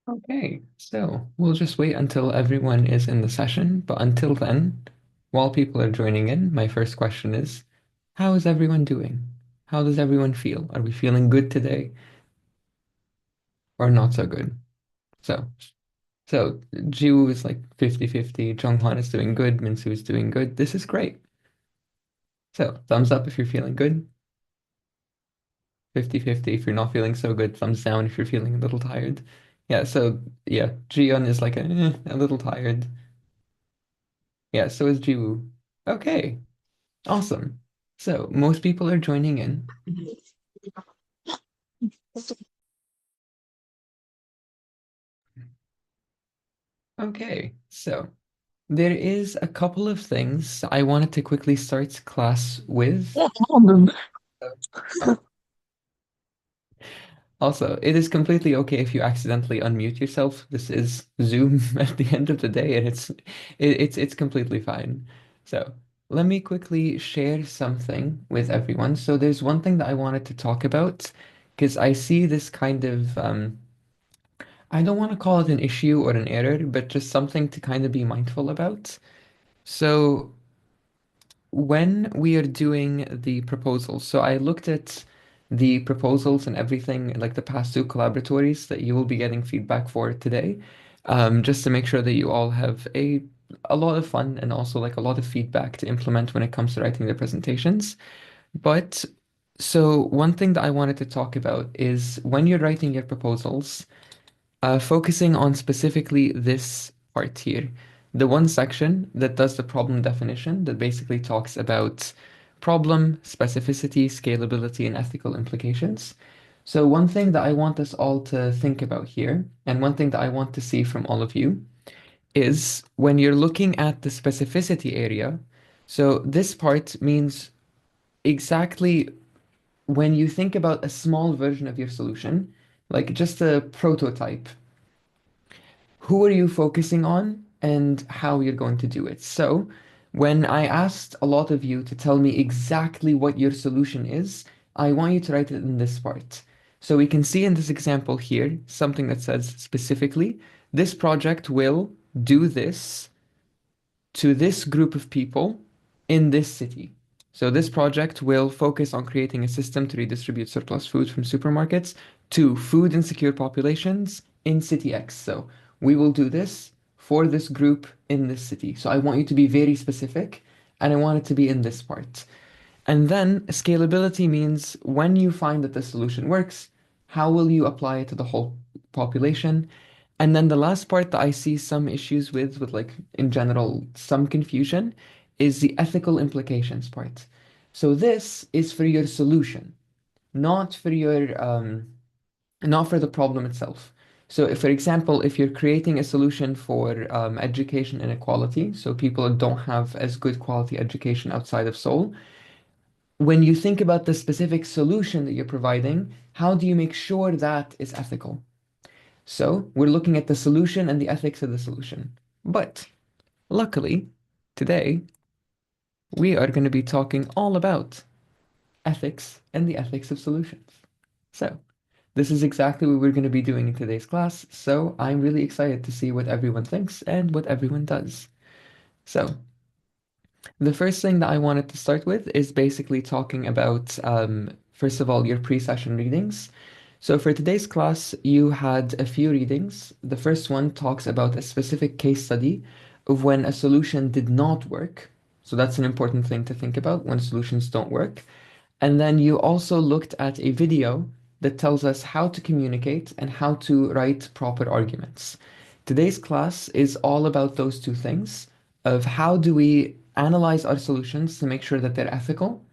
Okay, so we'll just wait until everyone is in the session. But until then, while people are joining in, my first question is, how is everyone doing? How does everyone feel? Are we feeling good today or not so good? So, so Jiwoo is like 50-50, Jonghan is doing good, Minsu is doing good. This is great. So, thumbs up if you're feeling good, 50-50 if you're not feeling so good, thumbs down if you're feeling a little tired. Yeah, so yeah, Jiyeon is like a little tired. Yeah, so is Jiwoo. Okay, awesome. So most people are joining in. Okay, so there is a couple of things I wanted to quickly start class with. Also, it is completely okay if you accidentally unmute yourself. This is Zoom at the end of the day, and it's completely fine. So let me quickly share something with everyone. So there's one thing that I wanted to talk about because I see this kind of I don't want to call it an issue or an error, but just something to kind of be mindful about. So when we are doing the proposals, so I looked at the proposals and everything, like the past two collaboratories that you will be getting feedback for today, just to make sure that you all have a lot of fun and also like a lot of feedback to implement when it comes to writing the presentations. But so one thing that I wanted to talk about is when you're writing your proposals, focusing on specifically this part here, the one section that does the problem definition that basically talks about problem, specificity, scalability, and ethical implications. So one thing that I want us all to think about here, and one thing that I want to see from all of you, is when you're looking at the specificity area, so this part means exactly when you think about a small version of your solution, like just a prototype, who are you focusing on and how you're going to do it. So, when I asked a lot of you to tell me exactly what your solution is, I want you to write it in this part. So we can see in this example here something that says specifically, this project will do this to this group of people in this city. So this project will focus on creating a system to redistribute surplus food from supermarkets to food insecure populations in city X. So we will do this for this group in this city. So I want you to be very specific and I want it to be in this part. And then scalability means when you find that the solution works, how will you apply it to the whole population? And then the last part that I see some issues with like in general, some confusion, is the ethical implications part. So this is for your solution, not for your not for the problem itself. So if, for example, if you're creating a solution for education inequality, so people don't have as good quality education outside of Seoul, when you think about the specific solution that you're providing, how do you make sure that is ethical? So we're looking at the solution and the ethics of the solution. But luckily, today we are going to be talking all about ethics and the ethics of solutions. So this is exactly what we're going to be doing in today's class. So I'm really excited to see what everyone thinks and what everyone does. So the first thing that I wanted to start with is basically talking about, first of all, your pre-session readings. So for today's class, you had a few readings. The first one talks about a specific case study of when a solution did not work. So that's an important thing to think about when solutions don't work. And then you also looked at a video that tells us how to communicate and how to write proper arguments. Today's class is all about those two things of how do we analyze our solutions to make sure that they're ethical,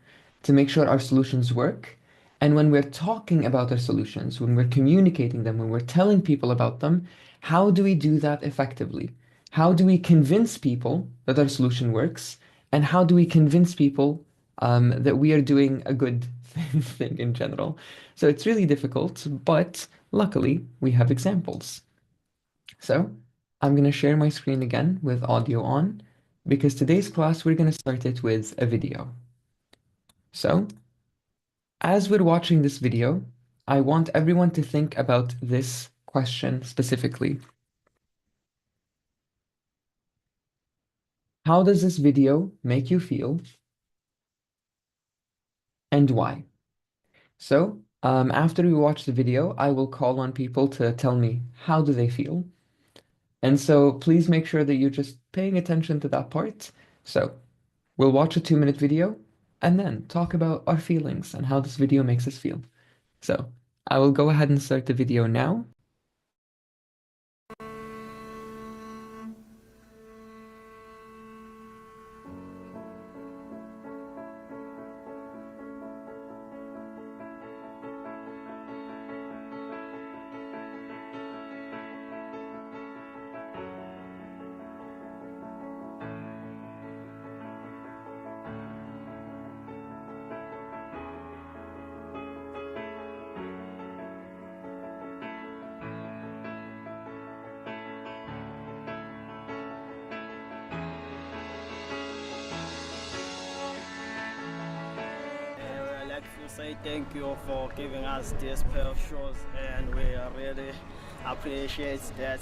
to make sure our solutions work. And when we're talking about our solutions, when we're communicating them, when we're telling people about them, how do we do that effectively? How do we convince people that our solution works? And how do we convince people that we are doing a good thing in general? So it's really difficult, but luckily we have examples. So I'm going to share my screen again with audio on because today's class we're going to start it with a video. So as we're watching this video, I want everyone to think about this question specifically. How does this video make you feel and why? So, after we watch the video, I will call on people to tell me how do they feel. And so please make sure that you're just paying attention to that part. So we'll watch a 2-minute video and then talk about our feelings and how this video makes us feel. So I will go ahead and start the video now. I'd like to say thank you for giving us these pair of shows, and we really appreciate that.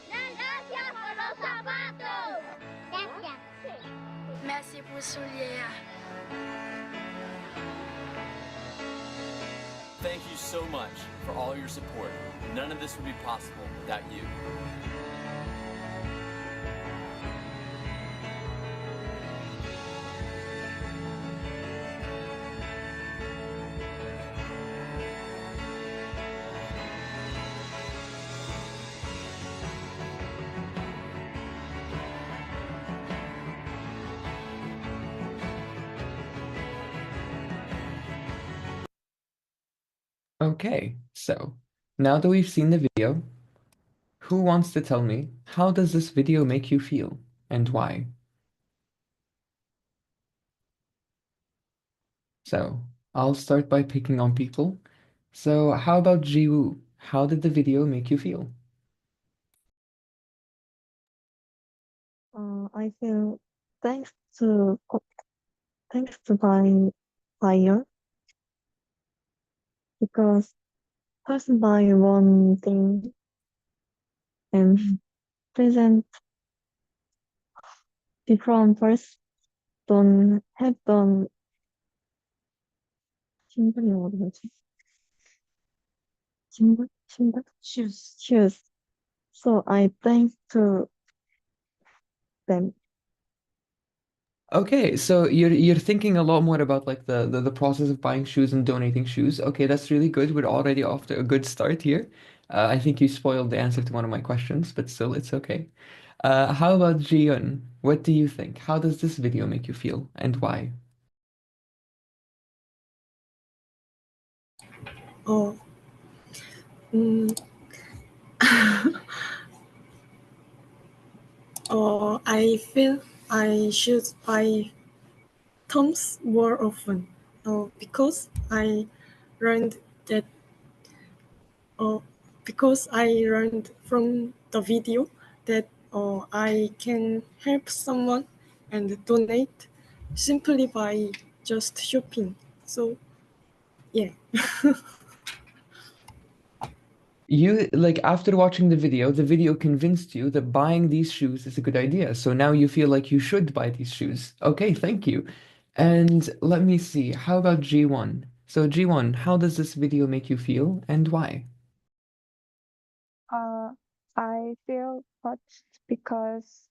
Gracias por los zapatos. Gracias. Merci pour souliers. Thank you so much for all your support. None of this would be possible without you. Okay, so now that we've seen the video, who wants to tell me how does this video make you feel and why? So I'll start by picking on people. So how about Jiwoo? How did the video make you feel? I feel thanks to thanks to my buyer because person buy one thing and present different person 했던 신발이 어디 가지? 신발? Shoes. So I thank to them. Okay, so you're thinking a lot more about like the process of buying shoes and donating shoes. Okay, that's really good. We're already off to a good start here. I think you spoiled the answer to one of my questions, but still, it's okay. How about Jiyeon? What do you think? How does this video make you feel and why? 어, 음, I feel I should buy Toms more often. Because I learned that. Because I learned from the video that I can help someone and donate simply by just shopping. So, yeah. You like after watching the video convinced you that buying these shoes is a good idea. So now you feel like you should buy these shoes. Okay, thank you. And let me see, how about G1? So G1, how does this video make you feel and why? I feel touched because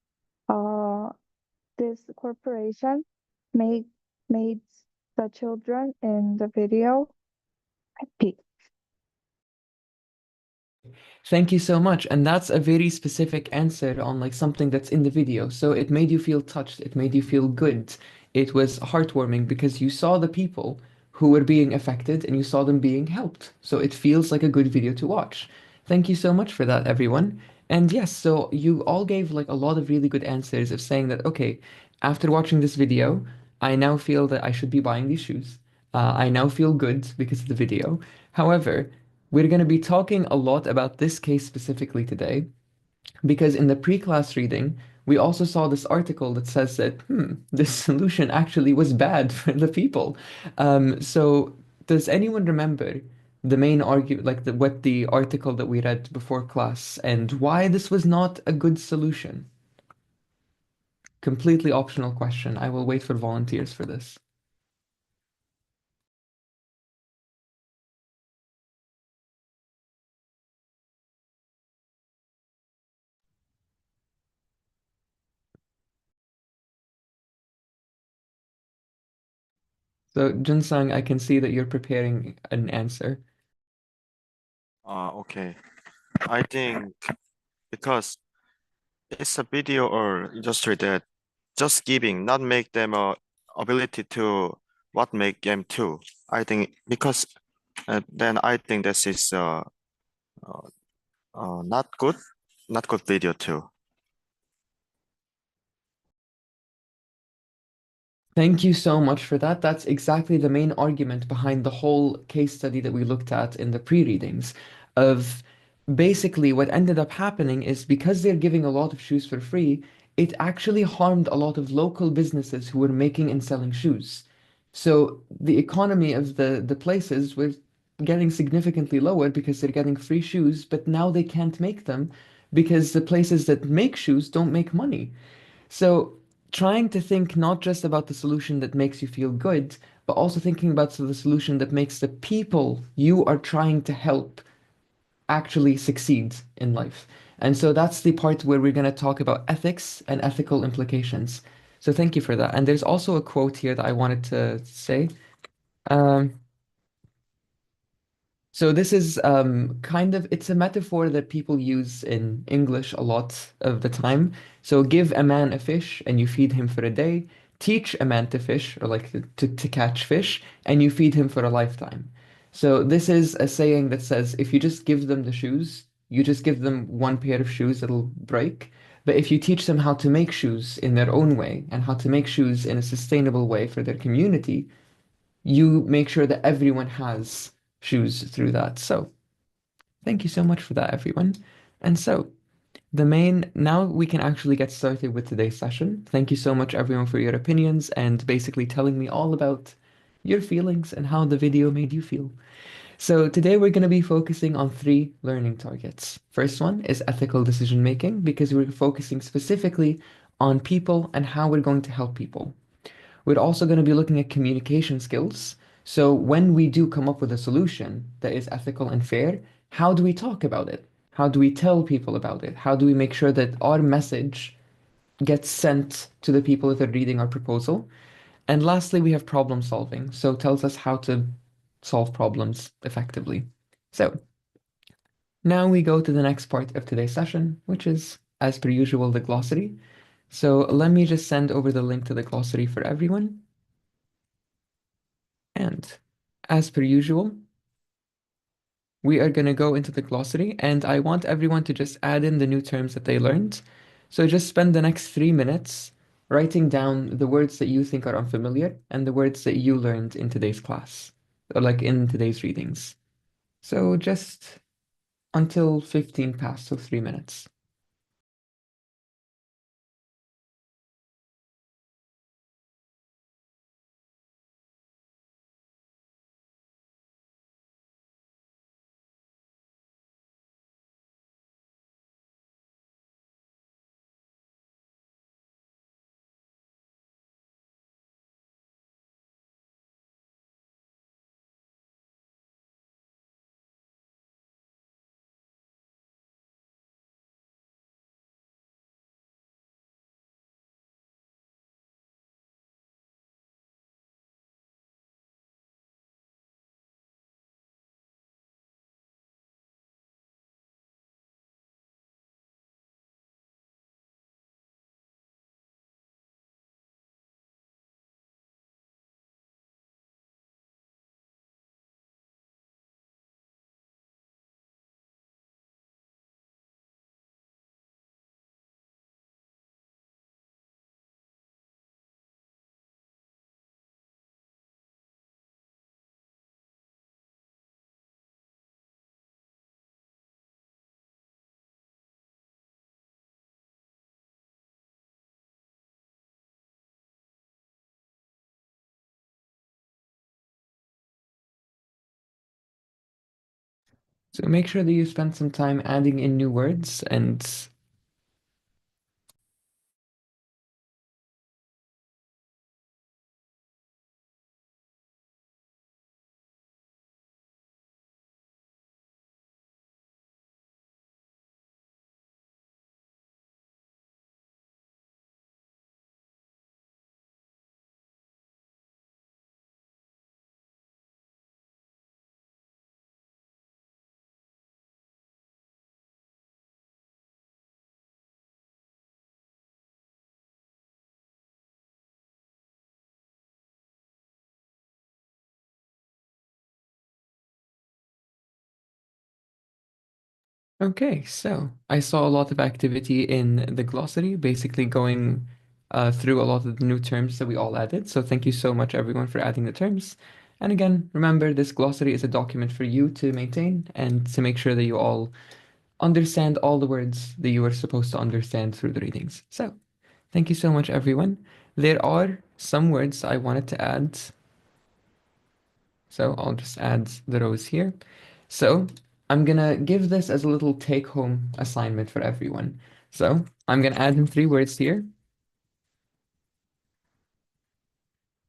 uh, this corporation made made the children in the video happy. Thank you so much. And that's a very specific answer on like something that's in the video. So it made you feel touched. It made you feel good. It was heartwarming because you saw the people who were being affected and you saw them being helped. So it feels like a good video to watch. Thank you so much for that, everyone. And yes, so you all gave like a lot of really good answers of saying that, okay, after watching this video, I now feel that I should be buying these shoes. I now feel good because of the video. However, we're going to be talking a lot about this case specifically today because in the pre-class reading, we also saw this article that says that, this solution actually was bad for the people. So does anyone remember the main argument, like what the article that we read before class, and why this was not a good solution. Completely optional question. I will wait for volunteers for this. So, Junsang, I can see that you're preparing an answer. Okay. I think because it's a video or industry that just giving, not make them a ability to what make game too. I think because then I think this is uh, not good video too. Thank you so much for that. That's exactly the main argument behind the whole case study that we looked at in the pre-readings of basically what ended up happening is because they're giving a lot of shoes for free, it actually harmed a lot of local businesses who were making and selling shoes. So the economy of the places was getting significantly lower because they're getting free shoes, but now they can't make them because the places that make shoes don't make money. So trying to think not just about the solution that makes you feel good, but also thinking about the solution that makes the people you are trying to help actually succeed in life. And so that's the part where we're going to talk about ethics and ethical implications. So thank you for that. And there's also a quote here that I wanted to say. Um, So this is kind of it's a metaphor that people use in English a lot of the time. So give a man a fish and you feed him for a day. Teach a man to fish or like to catch fish and you feed him for a lifetime. So this is a saying that says if you just give them the shoes, you just give them one pair of shoes that'll break. But if you teach them how to make shoes in their own way and how to make shoes in a sustainable way for their community, you make sure that everyone has shoes through that. So thank you so much for that, everyone. And so now we can actually get started with today's session. Thank you so much, everyone, for your opinions and basically telling me all about your feelings and how the video made you feel. So today we're going to be focusing on three learning targets. First one is ethical decision making because we're focusing specifically on people and how we're going to help people. We're also going to be looking at communication skills. So when we do come up with a solution that is ethical and fair, how do we talk about it? How do we tell people about it? How do we make sure that our message gets sent to the people that are reading our proposal? And lastly, we have problem solving. So it tells us how to solve problems effectively. So now we go to the next part of today's session, which is, as per usual, the glossary. So let me just send over the link to the glossary for everyone. And as per usual, we are going to go into the glossary and I want everyone to just add in the new terms that they learned. So just spend the next 3 minutes writing down the words that you think are unfamiliar and the words that you learned in today's class or like in today's readings. So just until 15 past, so 3 minutes. So make sure that you spend some time adding in new words and okay, so I saw a lot of activity in the glossary, basically going through a lot of the new terms that we all added. So thank you so much, everyone, for adding the terms. And again, remember, this glossary is a document for you to maintain and to make sure that you all understand all the words that you are supposed to understand through the readings. So thank you so much, everyone. There are some words I wanted to add. So I'll just add the rows here. So I'm gonna give this as a little take-home assignment for everyone. So I'm gonna add in 3 words here.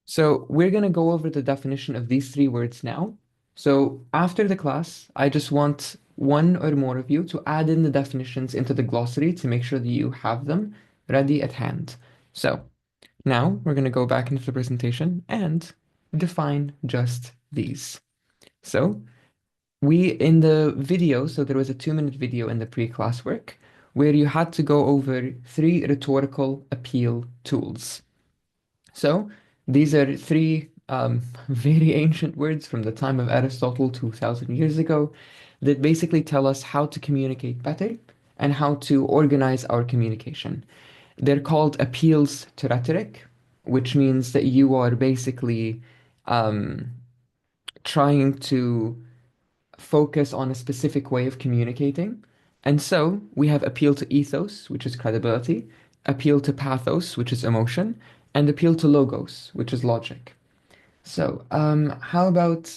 So we're gonna go over the definition of these 3 words now. So after the class, I just want one or more of you to add in the definitions into the glossary to make sure that you have them ready at hand. So now we're gonna go back into the presentation and define just these. So we in the video, so there was a 2-minute video in the pre-class work where you had to go over 3 rhetorical appeal tools. So these are 3 very ancient words from the time of Aristotle 2000 years ago that basically tell us how to communicate better and how to organize our communication. They're called appeals to rhetoric, which means that you are basically um, trying to focus on a specific way of communicating. And so we have appeal to ethos, which is credibility, appeal to pathos, which is emotion, and appeal to logos, which is logic. So, how about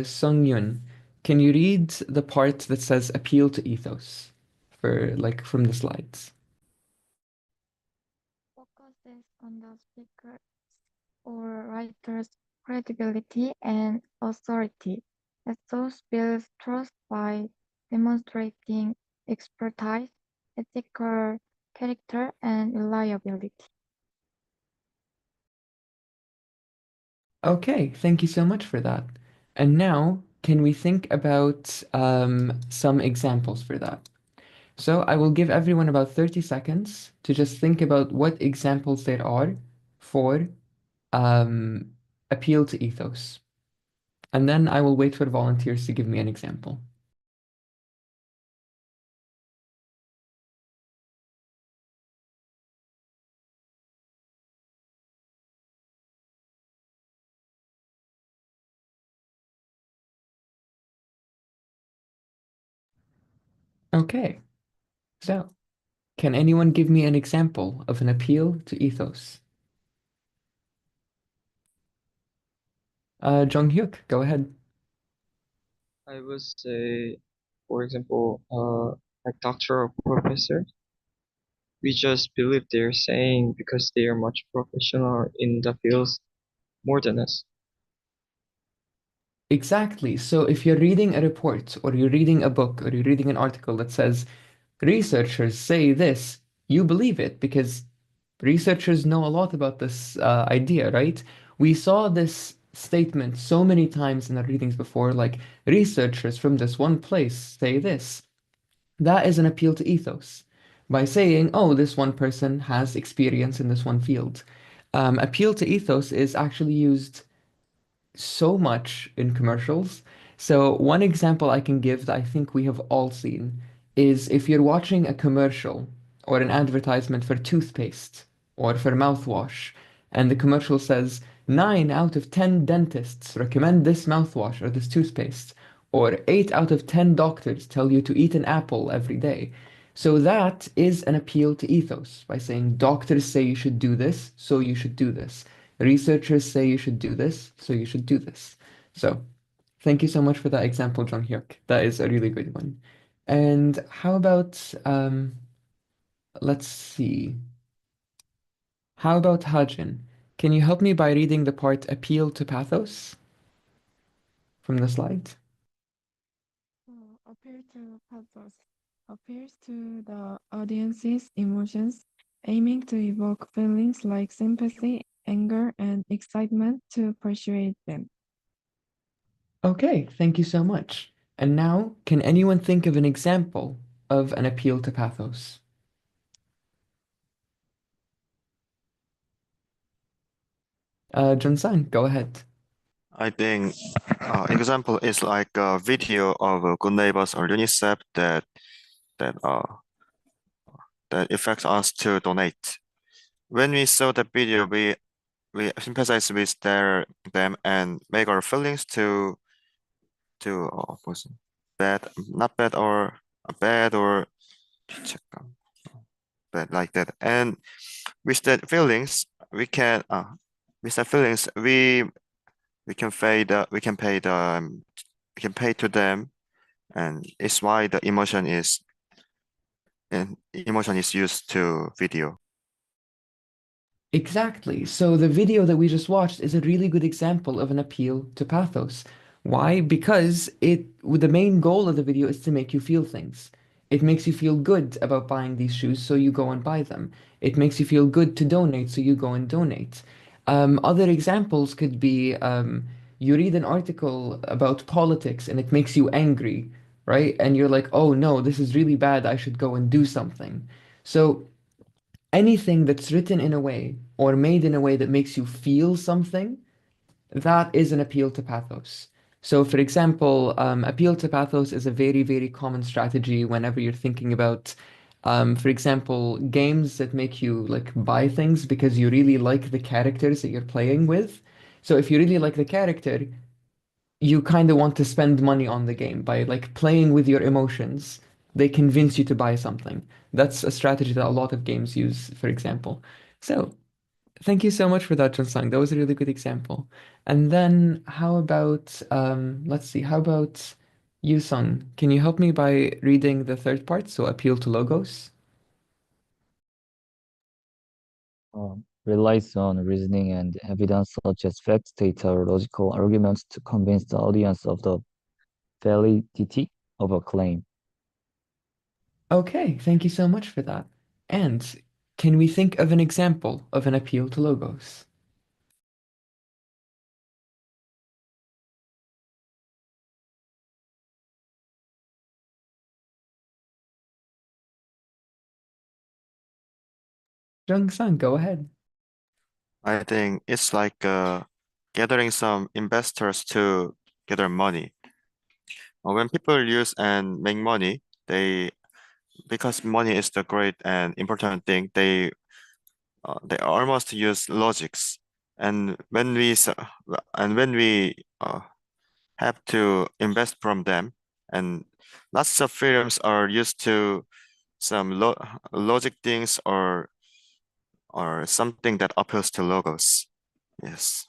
Sung Yun? Can you read the part that says appeal to ethos for like from the slides? Focuses on the speaker or writer's credibility and authority. Ethos builds trust by demonstrating expertise, ethical character, and reliability. Okay, thank you so much for that. And now, can we think about some examples for that? So I will give everyone about 30 seconds to just think about what examples there are for um, appeal to ethos. And then I will wait for volunteers to give me an example. Okay, so can anyone give me an example of an appeal to ethos? Jung Hyuk, go ahead. I would say, for example, like doctor or professor, we just believe they're saying because they are much professional in the fields more than us. Exactly. So if you're reading a report or you're reading a book or you're reading an article that says researchers say this, you believe it because researchers know a lot about this idea, right? We saw this statement so many times in our readings before, like researchers from this one place say this. That is an appeal to ethos by saying, oh, this one person has experience in this one field. Appeal to ethos is actually used so much in commercials. So one example I can give that I think we have all seen is if you're watching a commercial or an advertisement for toothpaste or for mouthwash, and the commercial says 9 out of 10 dentists recommend this mouthwash or this toothpaste, or 8 out of 10 doctors tell you to eat an apple every day. So that is an appeal to ethos by saying doctors say you should do this, so you should do this. Researchers say you should do this, so you should do this. So Thank you so much for that example, Jung Hyuk. That is a really good one. And how about let's see. How about Hajin? Can you help me by reading the part appeal to pathos from the slide? Appeal to pathos appeals to the audience's emotions, aiming to evoke feelings like sympathy, anger, and excitement to persuade them. Okay, thank you so much. And now, can anyone think of an example of an appeal to pathos? Jun-san, go ahead. I think example is like a video of Good Neighbors or UNICEF that that affects us to donate. When we saw the video, we sympathize with them and make our feelings to 무슨 bad, not bad or bad or 잠깐, bad like that. And with that feelings, we can with that feelings we can pay to them, and it's why the emotion is used to video. Exactly. So the video that we just watched is a really good example of an appeal to pathos. Why? Because the main goal of the video is to make you feel things. It makes you feel good about buying these shoes, so you go and buy them. It makes you feel good to donate, so you go and donate. Other examples could be you read an article about politics and it makes you angry, right? And you're like, oh no, this is really bad. I should go and do something. So anything that's written in a way or made in a way that makes you feel something, that is an appeal to pathos. So, for example, appeal to pathos is a very, very common strategy whenever you're thinking about, for example, games that make you like buy things because you really like the characters that you're playing with. So, if you really like the character, you kind of want to spend money on the game by like playing with your emotions. They convince you to buy something. That's a strategy that a lot of games use, for example. So, thank you so much for that, Sang. That was a really good example. And then how about let's see, how about you, Sung? Can you help me by reading the third part? So appeal to logos. Relies on reasoning and evidence such as facts, data, or logical arguments to convince the audience of the validity of a claim. Okay, thank you so much for that. And can we think of an example of an appeal to logos? Jung-san, go ahead. I think it's like gathering some investors to gather money. When people use and make money, they because money is the great and important thing, they almost use logics. And when we have to invest from them, and lots of firms are used to some logic things or something that appeals to logos. Yes.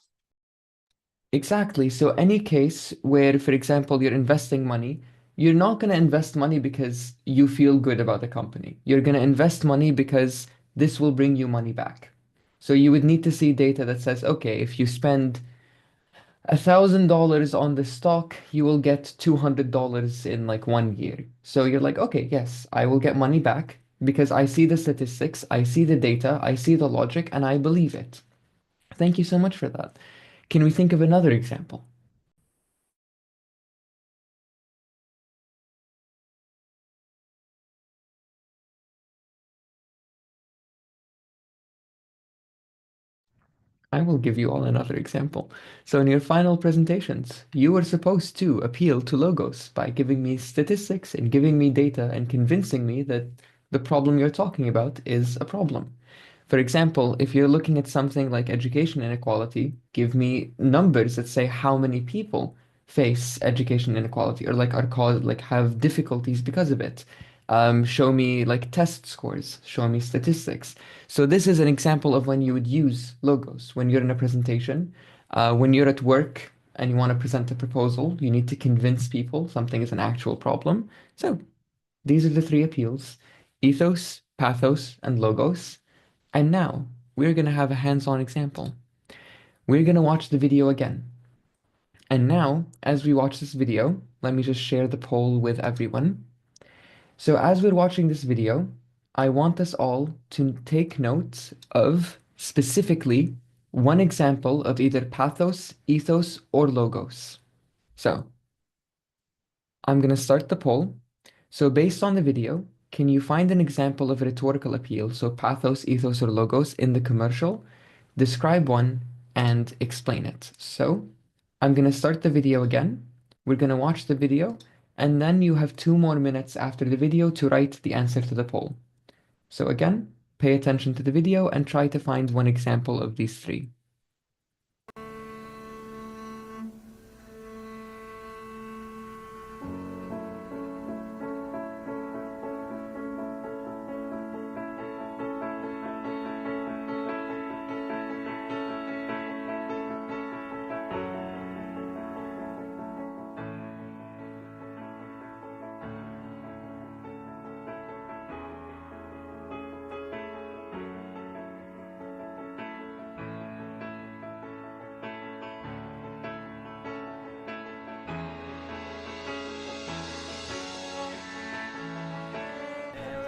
Exactly. So any case where, for example, you're investing money, you're not going to invest money because you feel good about the company. You're going to invest money because this will bring you money back. So you would need to see data that says, okay, if you spend $1,000 on the stock, you will get $200 in like 1 year. So you're like, okay, yes, I will get money back because I see the statistics, I see the data, I see the logic, and I believe it. Thank you so much for that. Can we think of another example? I will give you all another example. So in your final presentations, you were supposed to appeal to logos by giving me statistics and giving me data and convincing me that the problem you're talking about is a problem. For example, if you're looking at something like education inequality, give me numbers that say how many people face education inequality or like are caused like have difficulties because of it. Show me like test scores, show me statistics. So this is an example of when you would use logos when you're in a presentation, when you're at work and you want to present a proposal, you need to convince people something is an actual problem. So these are the three appeals: ethos, pathos, and logos. And now we're going to have a hands-on example. We're going to watch the video again. And now, as we watch this video, let me just share the poll with everyone. So as we're watching this video, I want us all to take notes of specifically one example of either pathos, ethos, or logos. So I'm going to start the poll. So based on the video, can you find an example of rhetorical appeal, so pathos, ethos, or logos in the commercial? Describe one and explain it. So I'm going to start the video again. We're going to watch the video, and then you have 2 more minutes after the video to write the answer to the poll. So again, pay attention to the video and try to find one example of these three.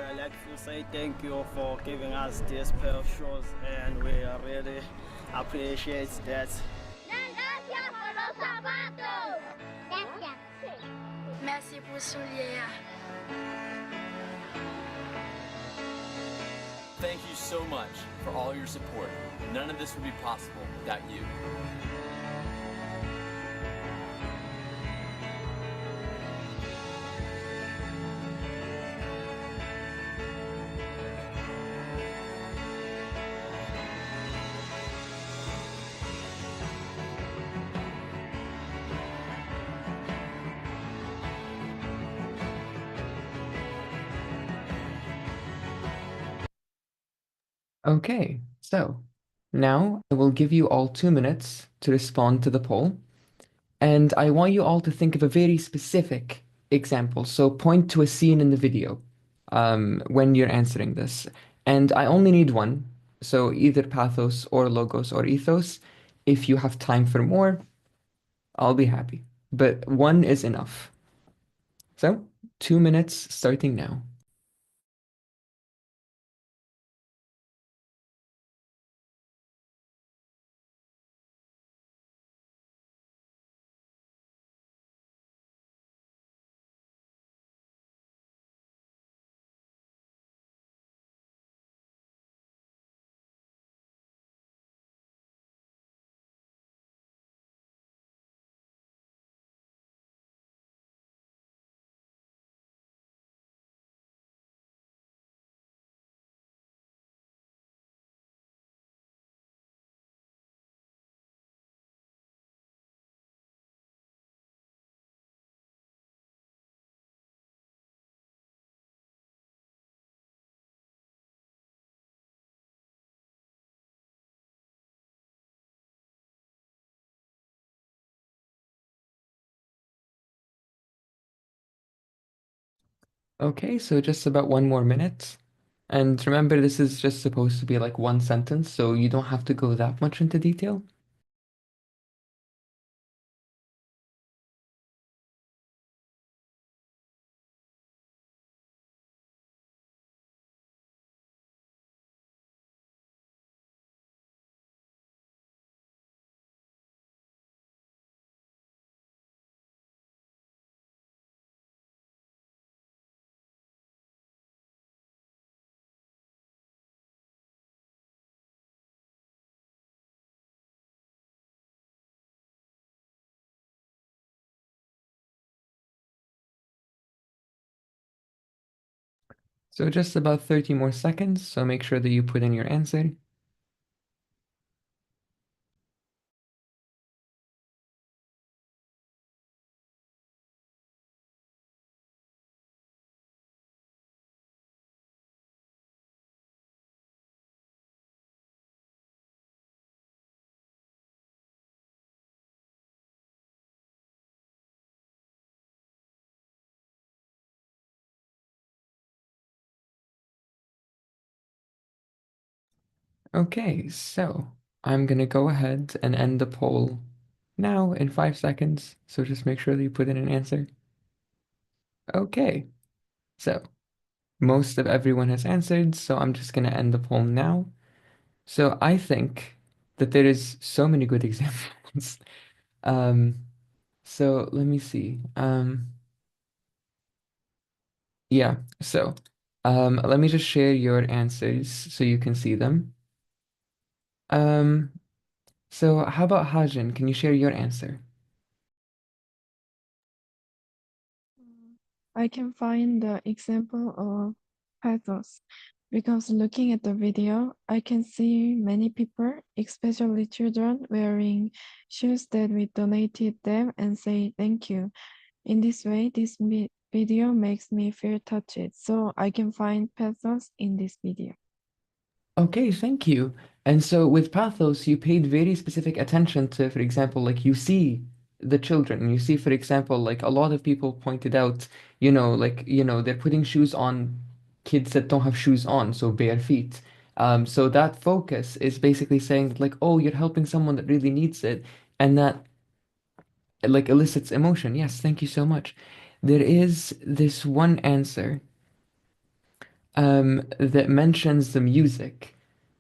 I'd like to say thank you for giving us these pair of shows, and we really appreciate that. Gracias por los zapatos. Gracias. Merci pour souliers. Thank you so much for all your support. None of this would be possible without you. Okay, so now I will give you all 2 minutes to respond to the poll. And I want you all to think of a very specific example. So point to a scene in the video when you're answering this. And I only need one. So either pathos or logos or ethos. If you have time for more, I'll be happy. But one is enough. So 2 minutes starting now. Okay, so just about 1 more minute. And remember, this is just supposed to be like one sentence, so you don't have to go that much into detail. So just about 30 more seconds, so make sure that you put in your answer. Okay, so I'm gonna go ahead and end the poll now in 5 seconds. So just make sure that you put in an answer. Okay, so most of everyone has answered, so I'm just gonna end the poll now. So I think that there is so many good examples. Um, so let me see. Yeah, so let me just share your answers so you can see them. Um, so how about Hajin? Can you share your answer? I can find the example of pathos because looking at the video, I can see many people, especially children, wearing shoes that we donated them and say thank you. In this way, this video makes me feel touched, so I can find pathos in this video. Okay, thank you. And so with Pathos, you paid very specific attention to, for example, like you see the children. You see, for example, like a lot of people pointed out, they're putting shoes on kids that don't have shoes on, so bare feet. So that focus is basically saying that, like, oh, you're helping someone that really needs it, and that like elicits emotion. Yes, thank you so much. There is this one answer that mentions the music,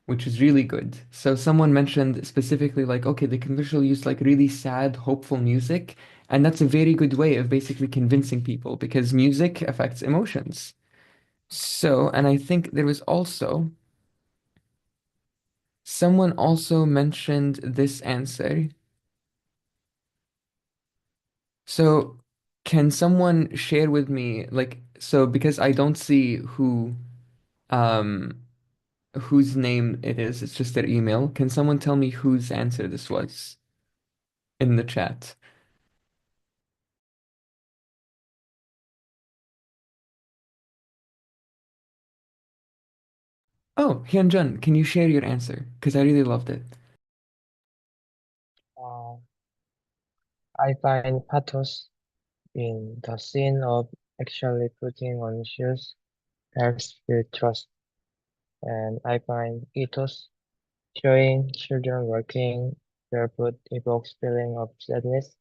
which is really good. So someone mentioned specifically like, okay, the commercial used like really sad, hopeful music, and that's a very good way of basically convincing people because music affects emotions. So, and I think there was also someone also mentioned this answer. So, can someone share with me like so because I don't see um whose name it is. It's just their email. Can someone tell me whose answer this was in the chat? Oh, Hyunjun, can you share your answer? Because I really loved it. Uh, I find pathos in the scene of actually putting on shoes helps build trust, and I find ethos showing children working barefoot evokes feeling of sadness,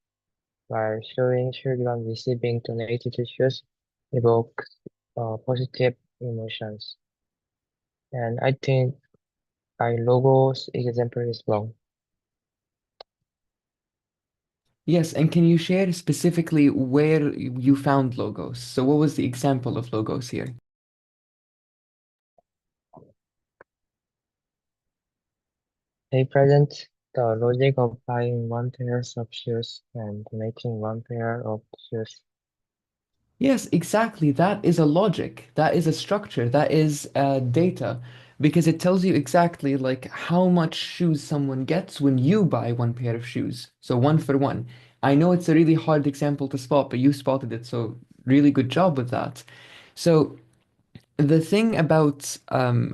while showing children receiving donated shoes evokes positive emotions. And I think my logo's example is wrong. Yes, and can you share specifically where you found logos? So what was the example of logos here? They present the logic of buying one pair of shoes and donating one pair of shoes. Yes, exactly. That is a logic. That is a structure. That is data because it tells you exactly like how much shoes someone gets when you buy one pair of shoes. So one for one. I know it's a really hard example to spot, but you spotted it. So really good job with that. So the thing about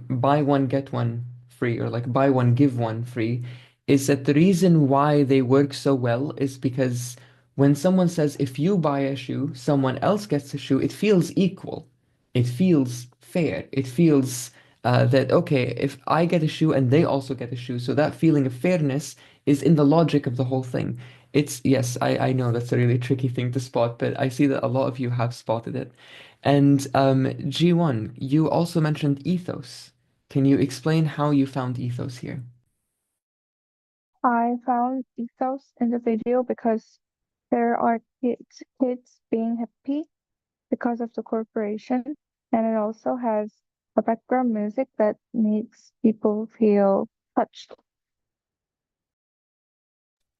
buy one get one free or like buy one give one free is that the reason why they work so well is because when someone says if you buy a shoe, someone else gets a shoe, it feels equal. It feels fair. It feels that okay, if I get a shoe and they also get a shoe, so that feeling of fairness is in the logic of the whole thing. It's yes, I know that's a really tricky thing to spot, but I see that a lot of you have spotted it. And G1, you also mentioned ethos. Can you explain how you found ethos here? I found ethos in the video because there are kids being happy because of the corporation, and it also has a background music that makes people feel touched.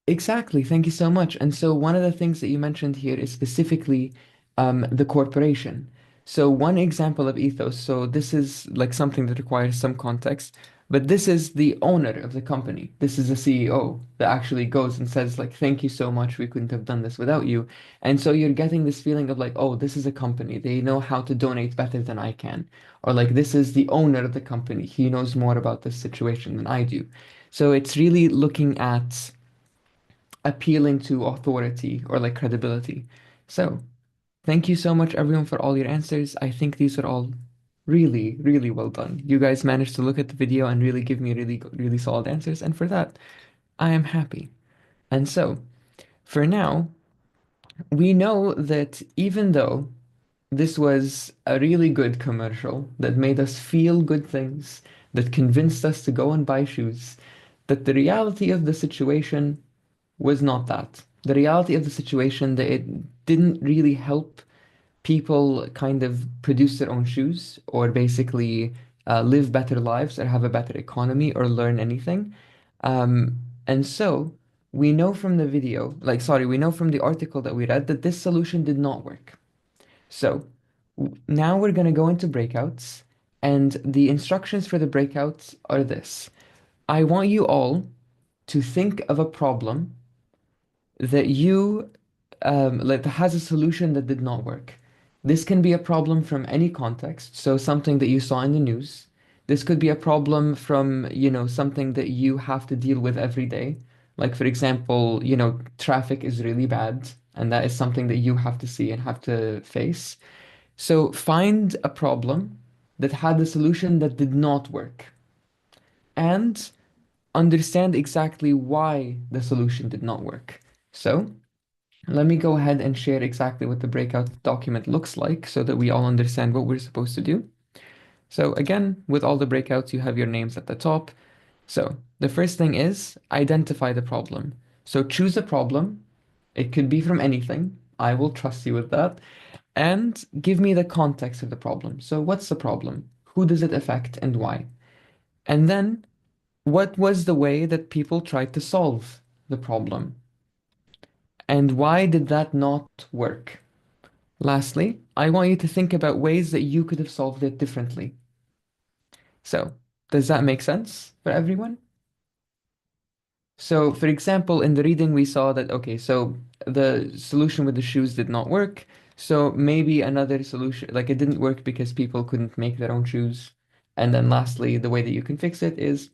Exactly. Thank you so much. And so one of the things that you mentioned here is specifically the corporation. So one example of ethos. So this is like something that requires some context, but this is the owner of the company. This is the CEO that actually goes and says like, "Thank you so much. We couldn't have done this without you." And so you're getting this feeling of like, "Oh, this is a company. They know how to donate better than I can." Or like, "This is the owner of the company. He knows more about this situation than I do." So it's really looking at appealing to authority or like credibility. So, thank you so much, everyone, for all your answers. I think these are all Really, really well done. You guys managed to look at the video and really give me really solid answers, and for that, I am happy. And so, for now, we know that even though this was a really good commercial that made us feel good things, that convinced us to go and buy shoes, that the reality of the situation was not that. The reality of the situation that it didn't really help people kind of produce their own shoes or basically live better lives or have a better economy or learn anything. And so we know from the video, we know from the article that we read that this solution did not work. So now we're going to go into breakouts, and the instructions for the breakouts are this. I want you all to think of a problem that you like that has a solution that did not work. This can be a problem from any context, so something that you saw in the news. This could be a problem from, something that you have to deal with every day. Like, for example, traffic is really bad, and that is something that you have to see and have to face. So find a problem that had a solution that did not work and understand exactly why the solution did not work. So let me go ahead and share exactly what the breakout document looks like so that we all understand what we're supposed to do. So again, with all the breakouts, you have your names at the top. So the first thing is identify the problem. So choose a problem. It could be from anything. I will trust you with that. And give me the context of the problem. So what's the problem? Who does it affect and why? And then what was the way that people tried to solve the problem? And why did that not work? Lastly, I want you to think about ways that you could have solved it differently. So, does that make sense for everyone? So, for example, in the reading, we saw that, okay, so the solution with the shoes did not work. So maybe another solution, like it didn't work because people couldn't make their own shoes. And then lastly, the way that you can fix it is,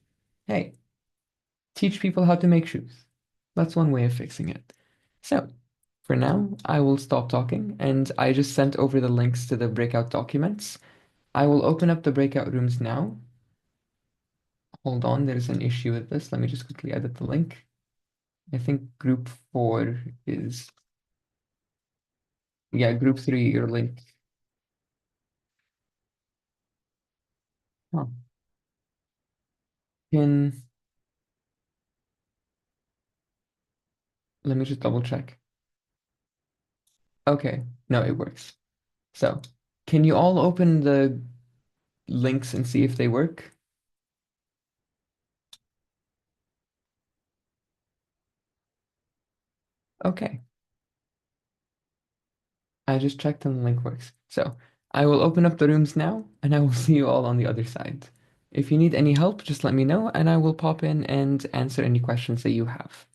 hey, teach people how to make shoes. That's one way of fixing it. So, for now, I will stop talking and I just sent over the links to the breakout documents. I will open up the breakout rooms now. Hold on, there's an issue with this. Let me just quickly edit the link. I think group 4 is, yeah, group 3, your link. Huh. Let me just double check. Okay, no, it works. So, can you all open the links and see if they work? Okay, I just checked and the link works. So, I will open up the rooms now and I will see you all on the other side. If you need any help, just let me know and I will pop in and answer any questions that you have.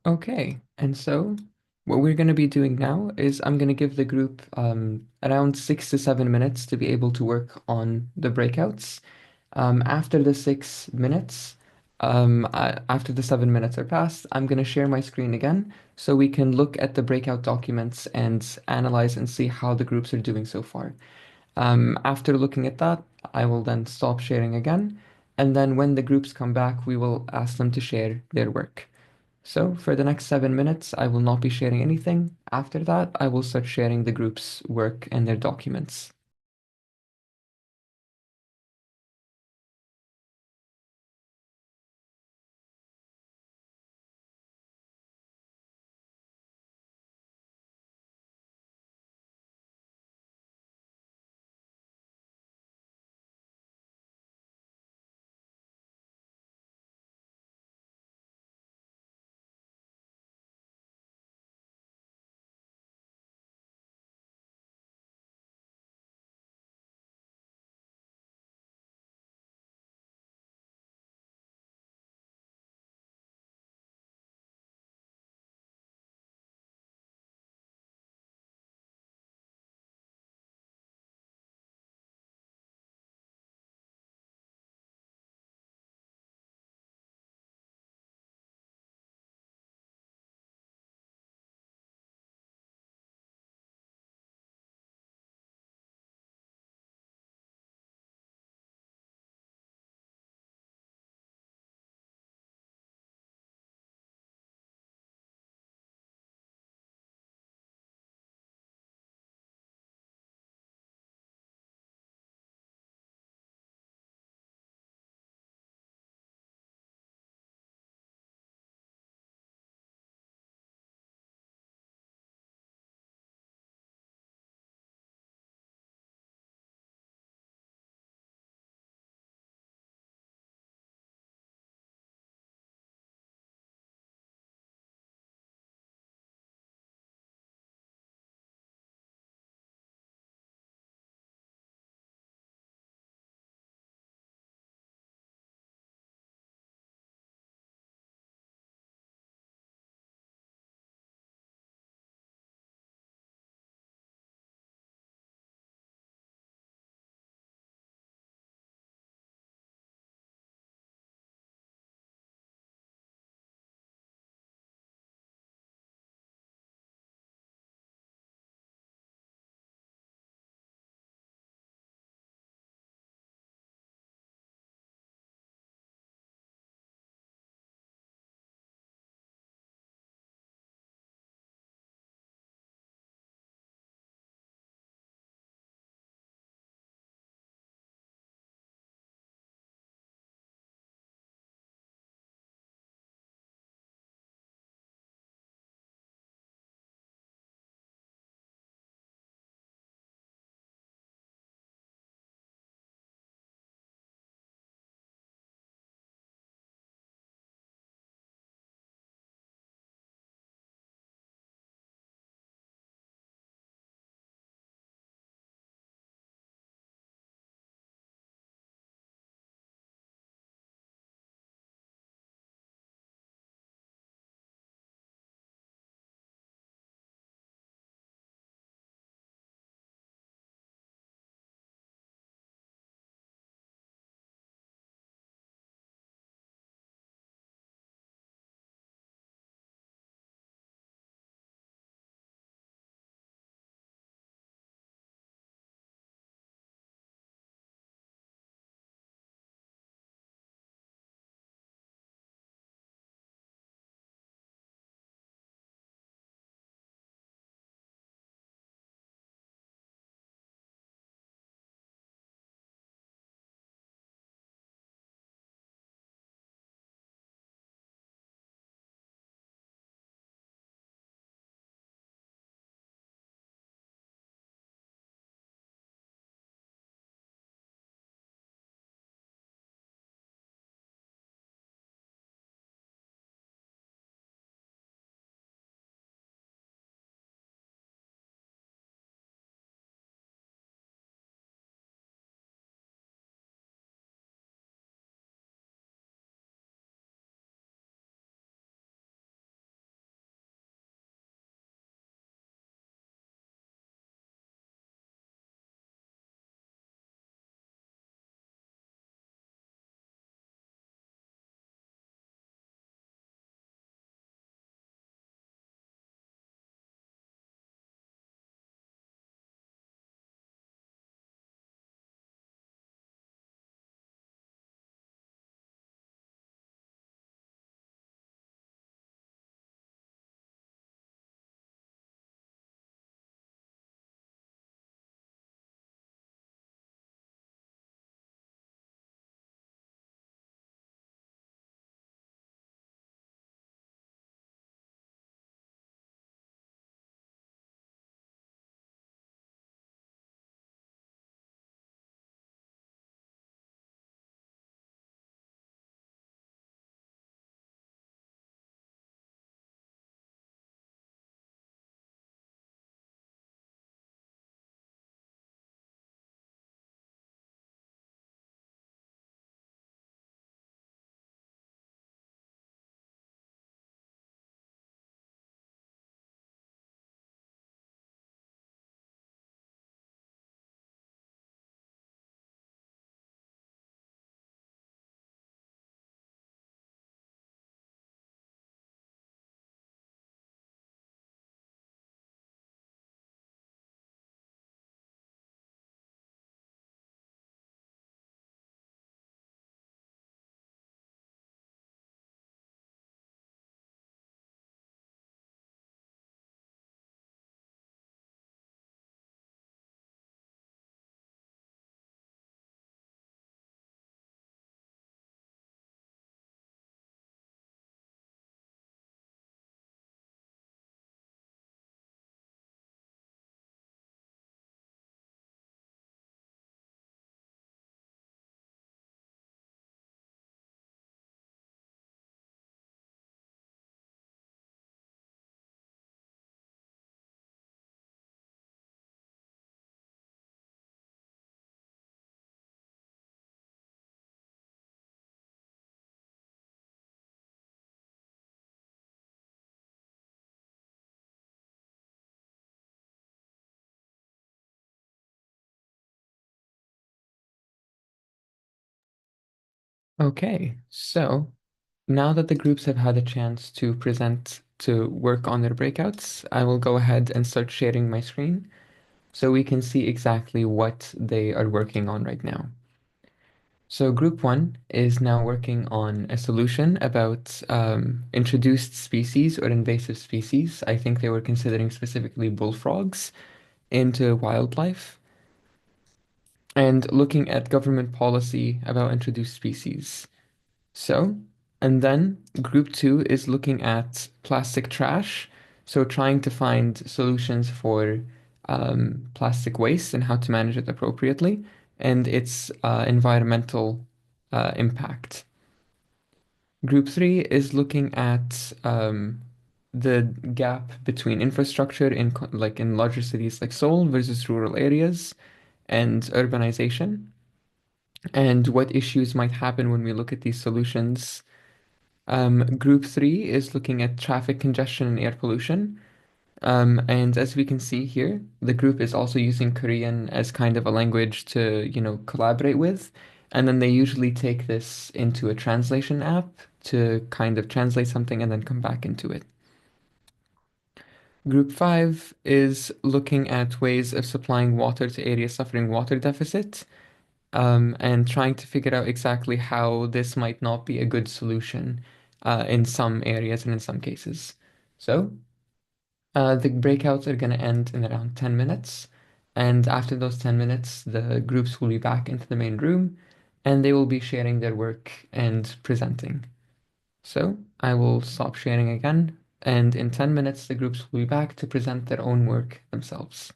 Okay, and so what we're going to be doing now is I'm going to give the group around 6 to 7 minutes to be able to work on the breakouts. After the 6 minutes, after the 7 minutes are passed, I'm going to share my screen again so we can look at the breakout documents and analyze and see how the groups are doing so far. After looking at that, I will then stop sharing again, and then when the groups come back, we will ask them to share their work. So for the next 7 minutes, I will not be sharing anything. After that, I will start sharing the group's work and their documents. Okay, so now that the groups have had a chance to present to work on their breakouts, I will go ahead and start sharing my screen so we can see exactly what they are working on right now. So group one is now working on a solution about introduced species or invasive species. I think they were considering specifically bullfrogs into wildlife and looking at government policy about introduced species. So, and then group two is looking at plastic trash. So trying to find solutions for plastic waste and how to manage it appropriately and its environmental impact. Group three is looking at the gap between infrastructure in like in larger cities like Seoul versus rural areas and urbanization, and what issues might happen when we look at these solutions. Group three is looking at traffic congestion and air pollution. And as we can see here, the group is also using Korean as kind of a language to, collaborate with. And then they usually take this into a translation app to kind of translate something and then come back into it. Group five is looking at ways of supplying water to areas suffering water deficit, and trying to figure out exactly how this might not be a good solution in some areas and in some cases. So the breakouts are going to end in around 10 minutes. And after those 10 minutes, the groups will be back into the main room and they will be sharing their work and presenting. So I will stop sharing again. And in 10 minutes, the groups will be back to present their own work themselves.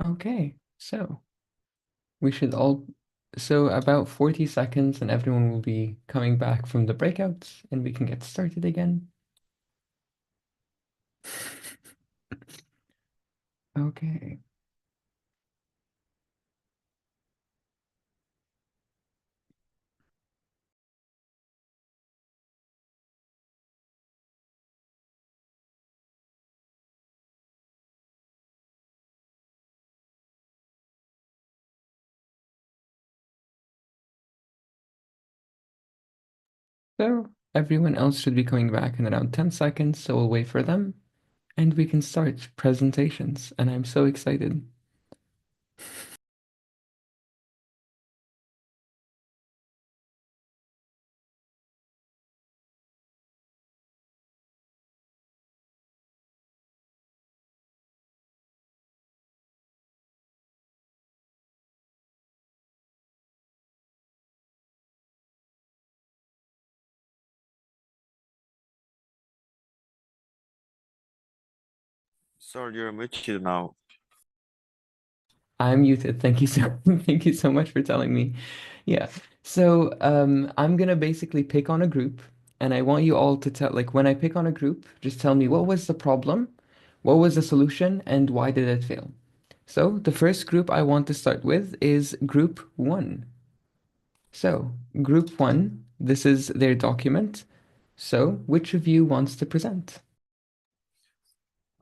Okay, so we should all, so about 40 seconds and everyone will be coming back from the breakouts and we can get started again. Okay. So everyone else should be coming back in around 10 seconds, so we'll wait for them and we can start presentations. And I'm so excited. So you're muted now. I'm muted. Thank you so thank you so much for telling me. Yeah. So I'm gonna basically pick on a group and I want you all to tell like when I pick on a group, just tell me what was the problem, what was the solution, and why did it fail? So the first group I want to start with is group one. So group one, this is their document. So which of you wants to present?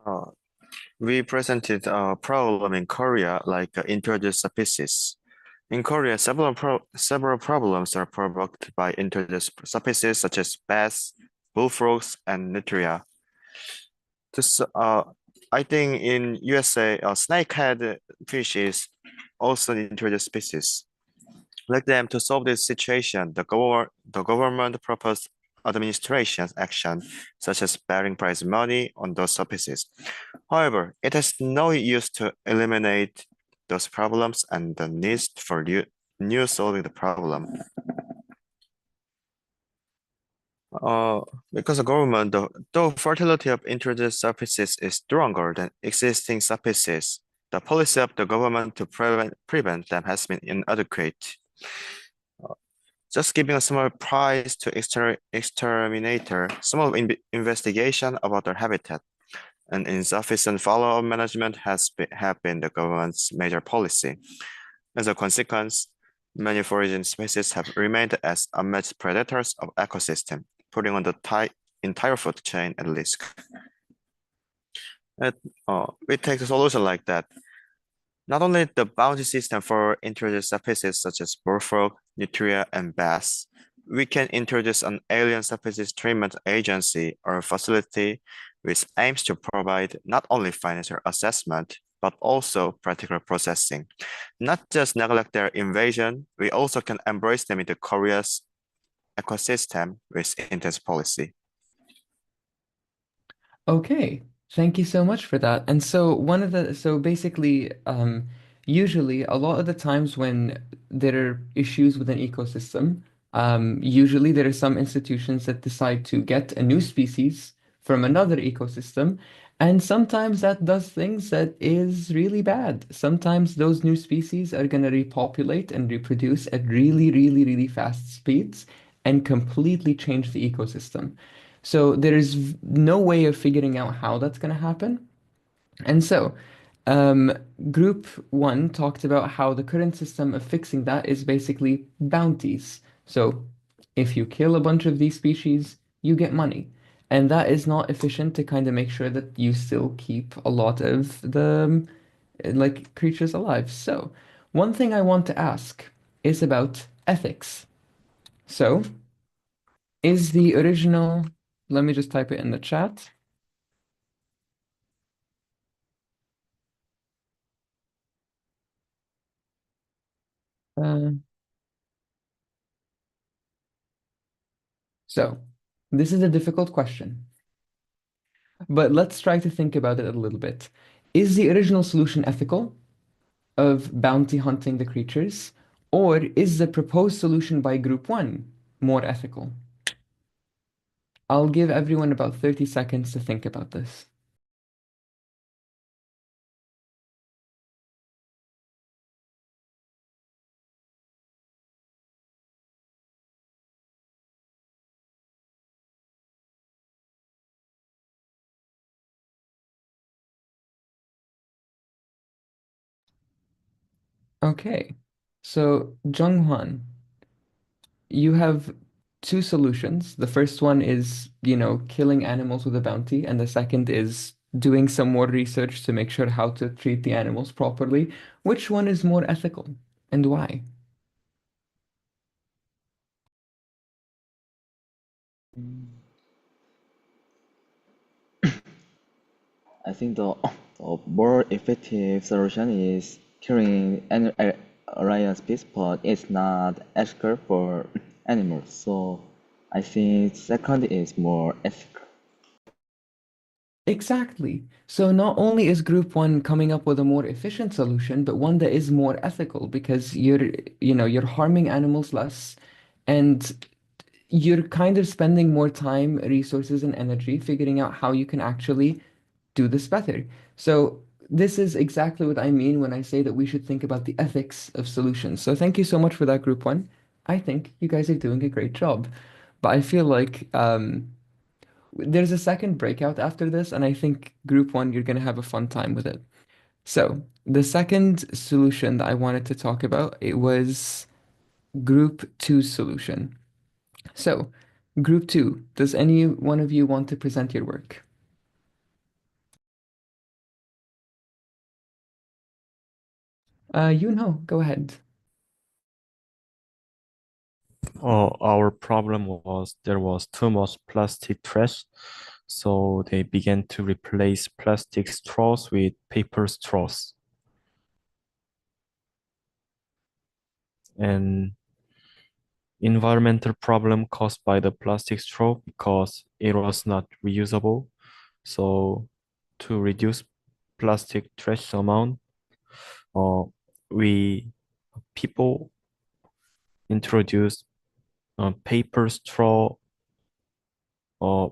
Uh, we presented a problem in Korea, like introduced species. In Korea, several problems are provoked by introduced species such as bass, bullfrogs, and nutria. This, I think in USA, snakehead fish is also an introduced species. Like them to solve this situation, the government proposed administration action, such as bearing prize money on those species. However, it has no use to eliminate those problems and the needs for new solving the problem. Uh, because the government, though fertility of introduced species is stronger than existing species, the policy of the government to prevent them has been inadequate. Just giving a small prize to exterminator, small investigation about their habitat, and insufficient follow-up management have been the government's major policy. As a consequence, many foraging species have remained as unmatched predators of ecosystem, putting on the entire food chain at risk. We take a solution like that. Not only the bounty system for introduced species such as bullfrog, nutria, and bass, we can introduce an alien species treatment agency or facility which aims to provide not only financial assessment, but also practical processing. Not just neglect their invasion, we also can embrace them into Korea's ecosystem with intense policy. Okay, thank you so much for that. And so so basically, usually a lot of the times when there are issues with an ecosystem, usually there are some institutions that decide to get a new species from another ecosystem, and sometimes that does things that is really bad. Sometimes those new species are going to repopulate and reproduce at really, really, really fast speeds and completely change the ecosystem. So there is no way of figuring out how that's going to happen. And so, um, group one talked about how the current system of fixing that is basically bounties. So if you kill a bunch of these species, you get money. And that is not efficient to kind of make sure that you still keep a lot of the like creatures alive. So one thing I want to ask is about ethics. So is the original, let me just type it in the chat. Uh, so this is a difficult question, but let's try to think about it a little bit. Is the original solution ethical of bounty hunting the creatures, or is the proposed solution by group one more ethical? I'll give everyone about 30 seconds to think about this. Okay. So, Junghwan, you have two solutions. The first one is, killing animals with a bounty, and the second is doing some more research to make sure how to treat the animals properly. Which one is more ethical and why? I think the more effective solution is killing any alien species, but it's not ethical for animals. So I think second is more ethical. Exactly. So not only is group one coming up with a more efficient solution, but one that is more ethical because you're harming animals less and you're kind of spending more time, resources, and energy figuring out how you can actually do this better. So this is exactly what I mean when I say that we should think about the ethics of solutions. So thank you so much for that, group one. I think you guys are doing a great job. But I feel like there's a second breakout after this, and I think group one, you're going to have a fun time with it. So the second solution that I wanted to talk about, it was group two's solution. So group two, does any one of you want to present your work? You know, go ahead. Our problem was there was too much plastic trash, so they began to replace plastic straws with paper straws. And environmental problem caused by the plastic straw because it was not reusable. So to reduce plastic trash amount, uh, we people introduced paper straw uh,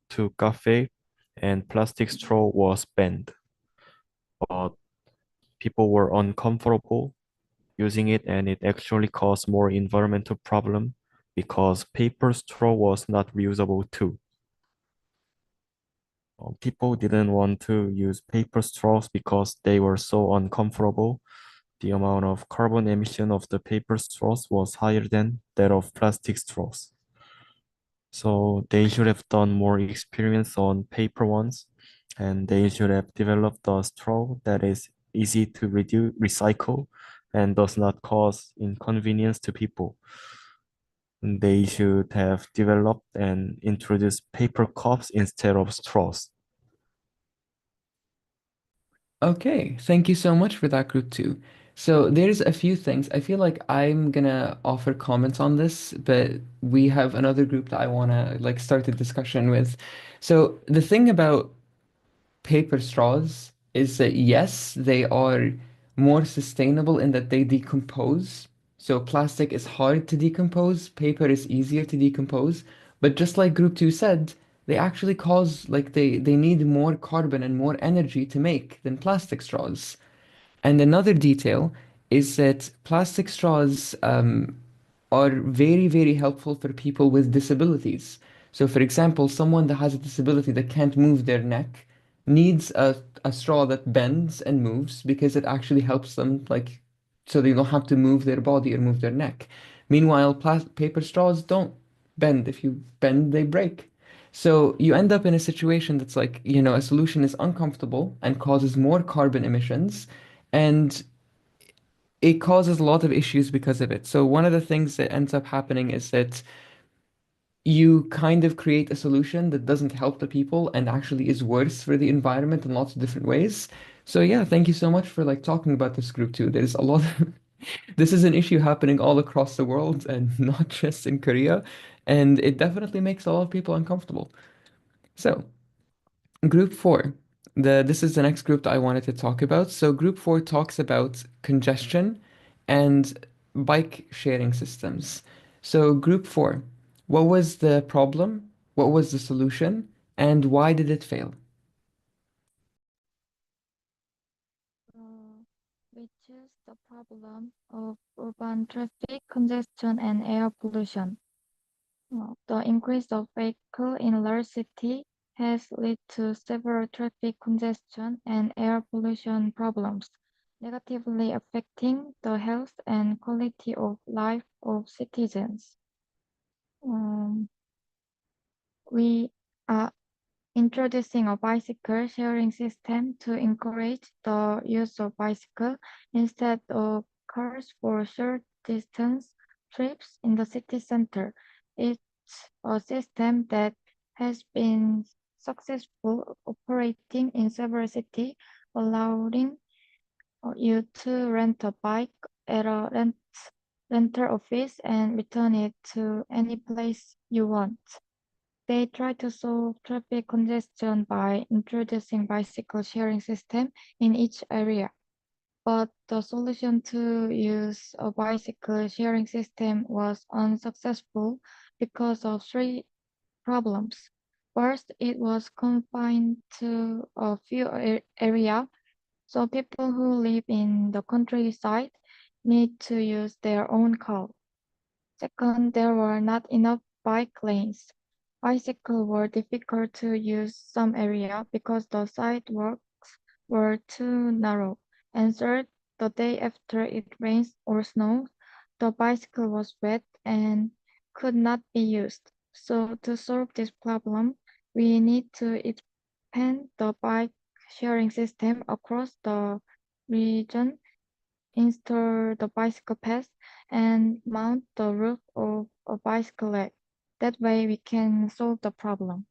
to cafe, and plastic straw was banned. But people were uncomfortable using it, and it actually caused more environmental problem because paper straw was not reusable too. People didn't want to use paper straws because they were so uncomfortable. The amount of carbon emission of the paper straws was higher than that of plastic straws. So they should have done more experience on paper ones, and they should have developed a straw that is easy to recycle and does not cause inconvenience to people. They should have developed and introduced paper cups instead of straws. Okay, thank you so much for that, group two. So there's a few things. I feel like I'm gonna offer comments on this, but we have another group that I wanna like start a discussion with. So the thing about paper straws is that yes, they are more sustainable in that they decompose. So plastic is hard to decompose, paper is easier to decompose. But just like Group 2 said, they actually cause like they need more carbon and more energy to make than plastic straws. And another detail is that plastic straws are very, very helpful for people with disabilities. So, for example, someone that has a disability that can't move their neck needs a straw that bends and moves because it actually helps them, like, so they don't have to move their body or move their neck. Meanwhile, paper straws don't bend. If you bend, they break. So you end up in a situation that's like, a solution is uncomfortable and causes more carbon emissions, and it causes a lot of issues because of it. So one of the things that ends up happening is that you kind of create a solution that doesn't help the people and actually is worse for the environment in lots of different ways. So yeah, thank you so much for like talking about this group too. There's a lot of this is an issue happening all across the world and not just in Korea, and it definitely makes a lot of people uncomfortable. So, Group four. This is the next group that I wanted to talk about. So group four talks about congestion and bike sharing systems. So group four, what was the problem? What was the solution? And why did it fail? We choose the problem of urban traffic congestion and air pollution. The increase of vehicle in large city has led to several traffic congestion and air pollution problems. negatively affecting the health and quality of life of citizens. Um, we are introducing a bicycle sharing system to encourage the use of bicycle instead of cars for short distance trips in the city center. It's a system that has been successful operating in several cities, allowing you to rent a bike at a rental office and return it to any place you want. They try to solve traffic congestion by introducing bicycle sharing system in each area. But the solution to use a bicycle sharing system was unsuccessful because of three problems. First, it was confined to a few areas, so people who live in the countryside need to use their own car. Second, there were not enough bike lanes. Bicycles were difficult to use some area because the sidewalks were too narrow. And third, the day after it rains or snows, the bicycle was wet and could not be used. So to solve this problem, we need to expand the bike sharing system across the region, install the bicycle path, and mount the roof of a bicycle rack. That way we can solve the problem.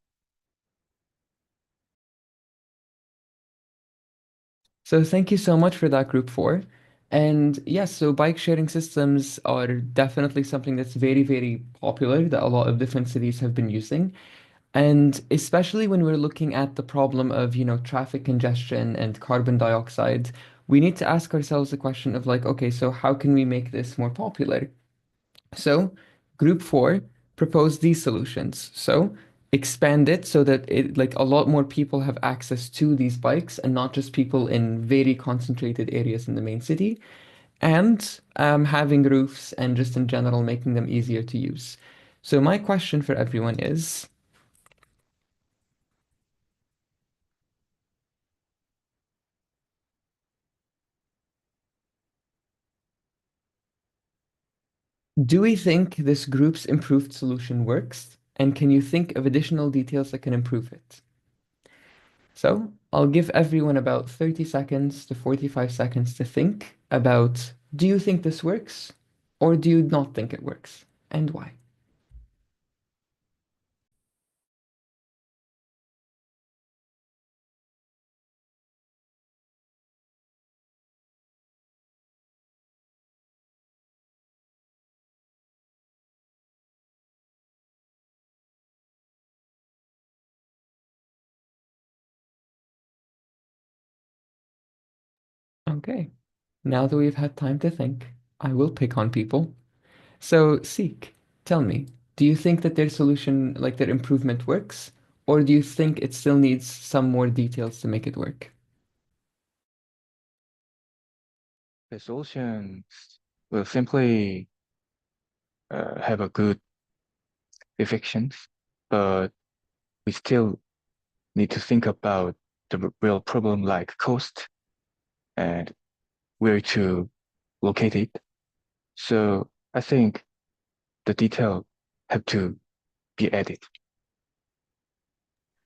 So thank you so much for that, Group 4. And yes, so bike sharing systems are definitely something that's very, very popular that a lot of different cities have been using. And especially when we're looking at the problem of, traffic congestion and carbon dioxide, we need to ask ourselves the question of like, okay, so how can we make this more popular? So, group 4 proposed these solutions. So, expand it so that it like a lot more people have access to these bikes and not just people in very concentrated areas in the main city, and having roofs and just in general making them easier to use. So, my question for everyone is, do we think this group's improved solution works? And can you think of additional details that can improve it? So I'll give everyone about 30 seconds to 45 seconds to think about, do you think this works? Or do you not think it works? And why? Okay, now that we've had time to think, I will pick on people. So, Seek, tell me, do you think that their solution, like their improvement works? Or do you think it still needs some more details to make it work? The solution will simply have a good effections, but we still need to think about the real problem like cost and where to locate it. So I think the detail have to be added.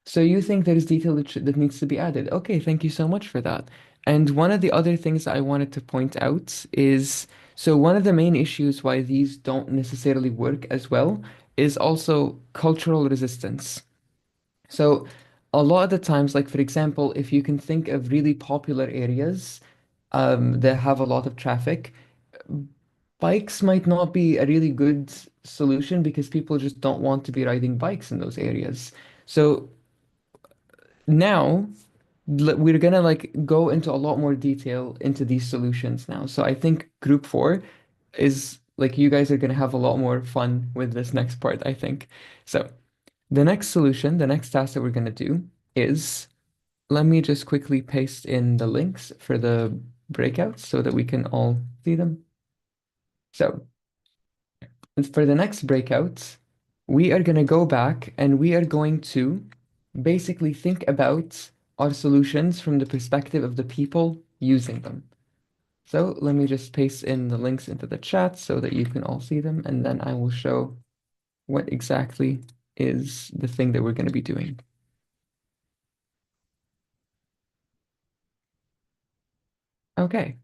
So you think there's detail that needs to be added. Okay, thank you so much for that. And one of the other things I wanted to point out is, so one of the main issues why these don't necessarily work as well is also cultural resistance. So a lot of the times, like for example, if you can think of really popular areas that have a lot of traffic, bikes might not be a really good solution because people just don't want to be riding bikes in those areas. So now we're gonna like go into a lot more detail into these solutions now. So I think group 4 is like you guys are gonna have a lot more fun with this next part, I think. So the next solution, the next task that we're gonna do is, let me just quickly paste in the links for the breakouts so that we can all see them. So for the next breakout, we are going to go back and we are going to basically think about our solutions from the perspective of the people using them. So let me just paste in the links into the chat so that you can all see them, and then I will show what exactly is the thing that we're going to be doing. Okay,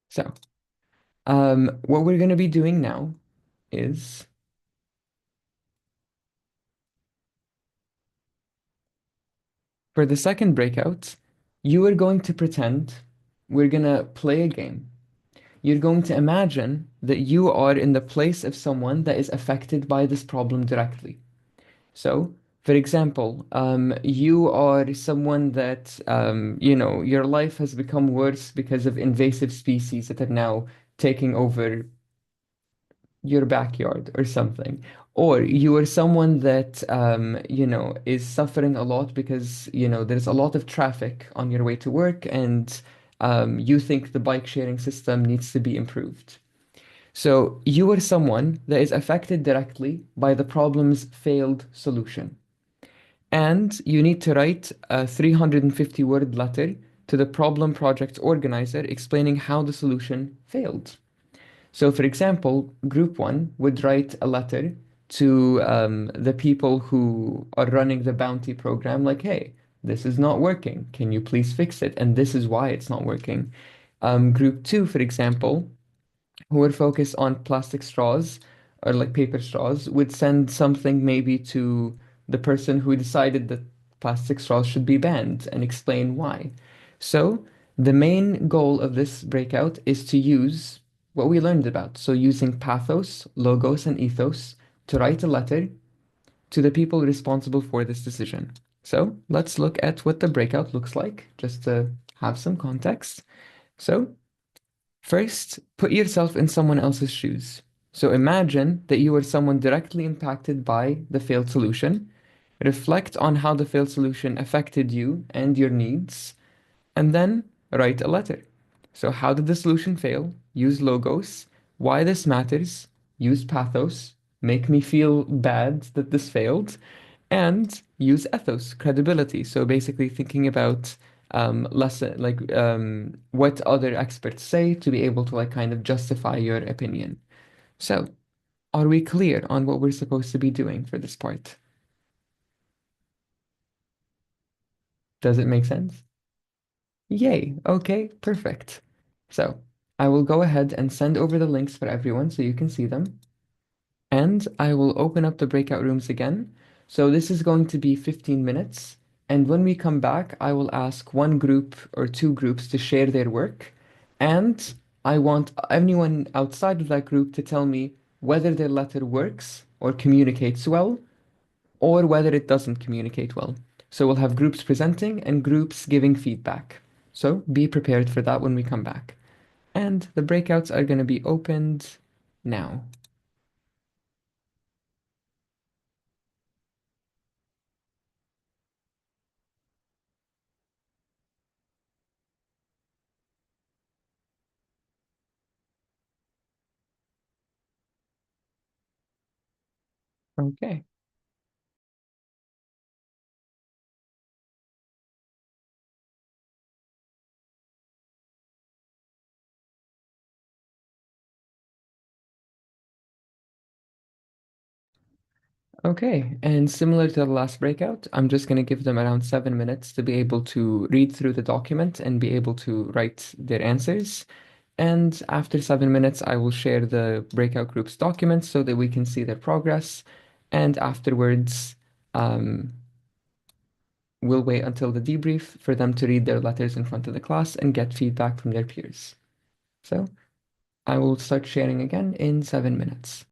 so what we're going to be doing now is for the second breakout, you are going to pretend we're going to play a game. You're going to imagine that you are in the place of someone that is affected by this problem directly. So, for example, you are someone that, your life has become worse because of invasive species that are now taking over your backyard or something. Or you are someone that, is suffering a lot because, there's a lot of traffic on your way to work and you think the bike sharing system needs to be improved. So you are someone that is affected directly by the problem's failed solution. And you need to write a 350-word letter to the problem project organizer explaining how the solution failed. So, for example, group one would write a letter to the people who are running the bounty program, like, hey, this is not working. Can you please fix it? And this is why it's not working. Group two, for example, who would focus on plastic straws or like paper straws, would send something maybe to the person who decided that plastic straws should be banned and explain why. So, the main goal of this breakout is to use what we learned about. So, using pathos, logos, and ethos to write a letter to the people responsible for this decision. So, let's look at what the breakout looks like, just to have some context. So, first, put yourself in someone else's shoes. So imagine that you are someone directly impacted by the failed solution. Reflect on how the failed solution affected you and your needs, and then write a letter. So, how did the solution fail? Use logos. Why this matters? Use pathos. Make me feel bad that this failed. And use ethos, credibility. So, basically, thinking about lesson like what other experts say to be able to like kind of justify your opinion. So, are we clear on what we're supposed to be doing for this part? Does it make sense? Yay. Okay, perfect. So I will go ahead and send over the links for everyone so you can see them. And I will open up the breakout rooms again. So this is going to be 15 minutes. And when we come back, I will ask one group or two groups to share their work. And I want anyone outside of that group to tell me whether their letter works or communicates well, or whether it doesn't communicate well. So we'll have groups presenting and groups giving feedback. So be prepared for that when we come back. And the breakouts are going to be opened now. Okay. Okay, and similar to the last breakout, I'm just going to give them around 7 minutes to be able to read through the document and be able to write their answers. And after 7 minutes, I will share the breakout group's documents so that we can see their progress. And afterwards, we'll wait until the debrief for them to read their letters in front of the class and get feedback from their peers. So I will start sharing again in 7 minutes.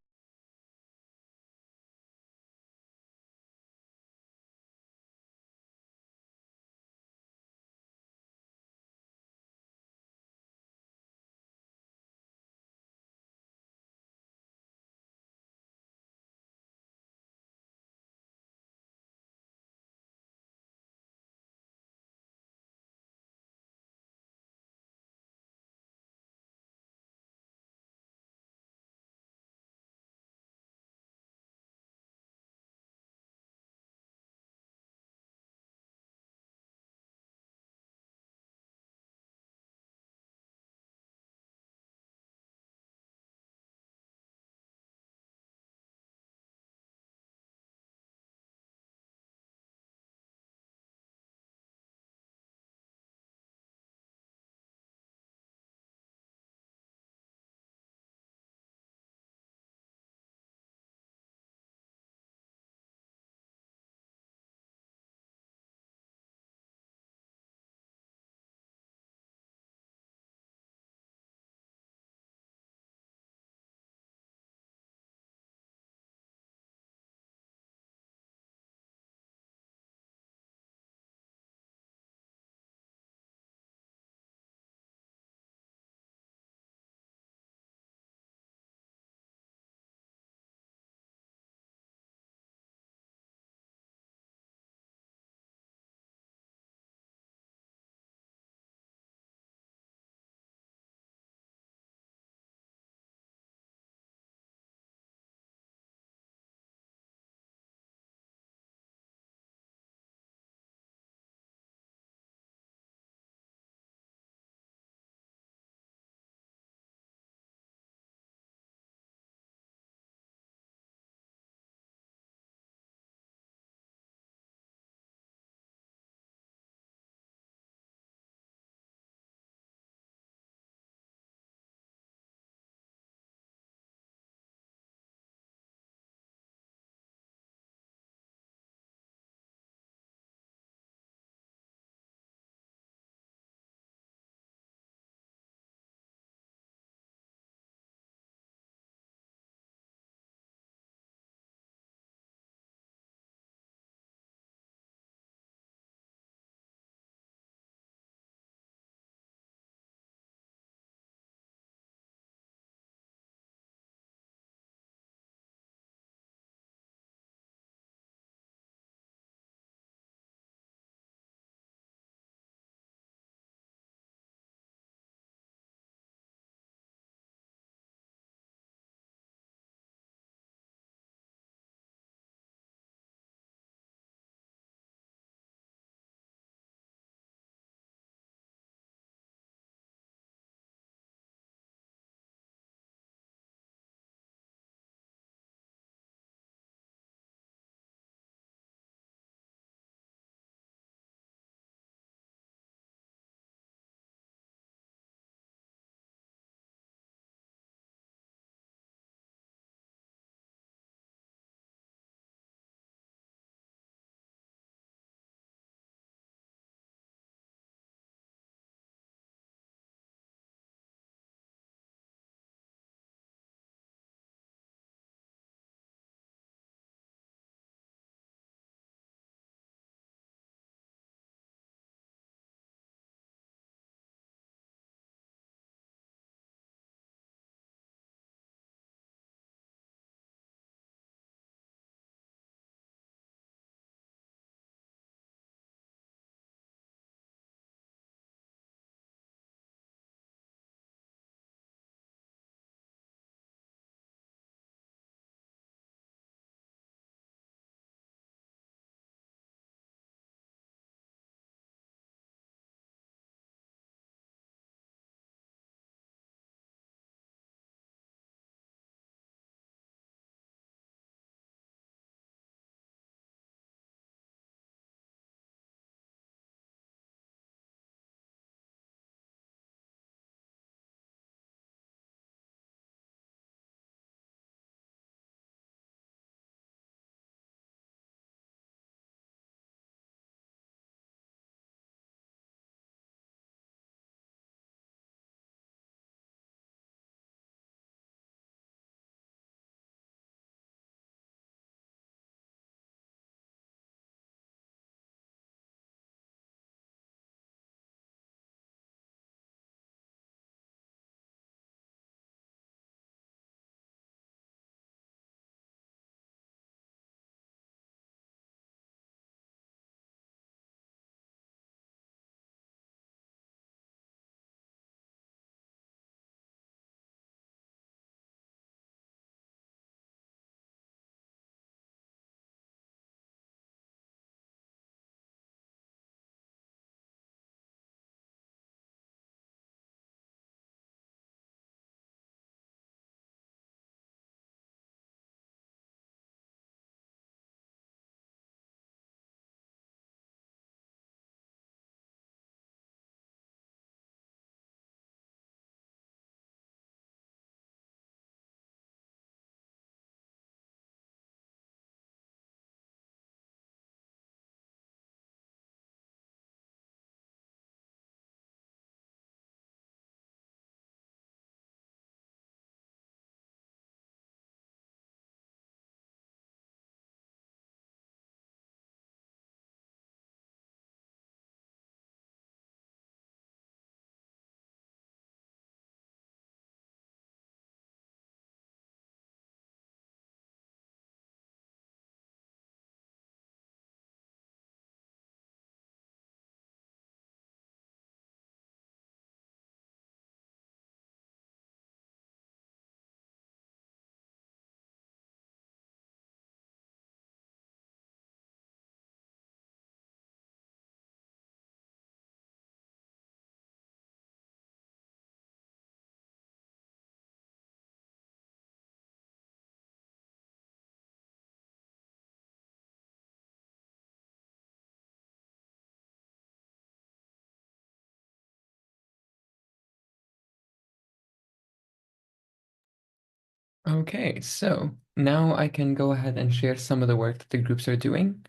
Okay, so now I can go ahead and share some of the work that the groups are doing.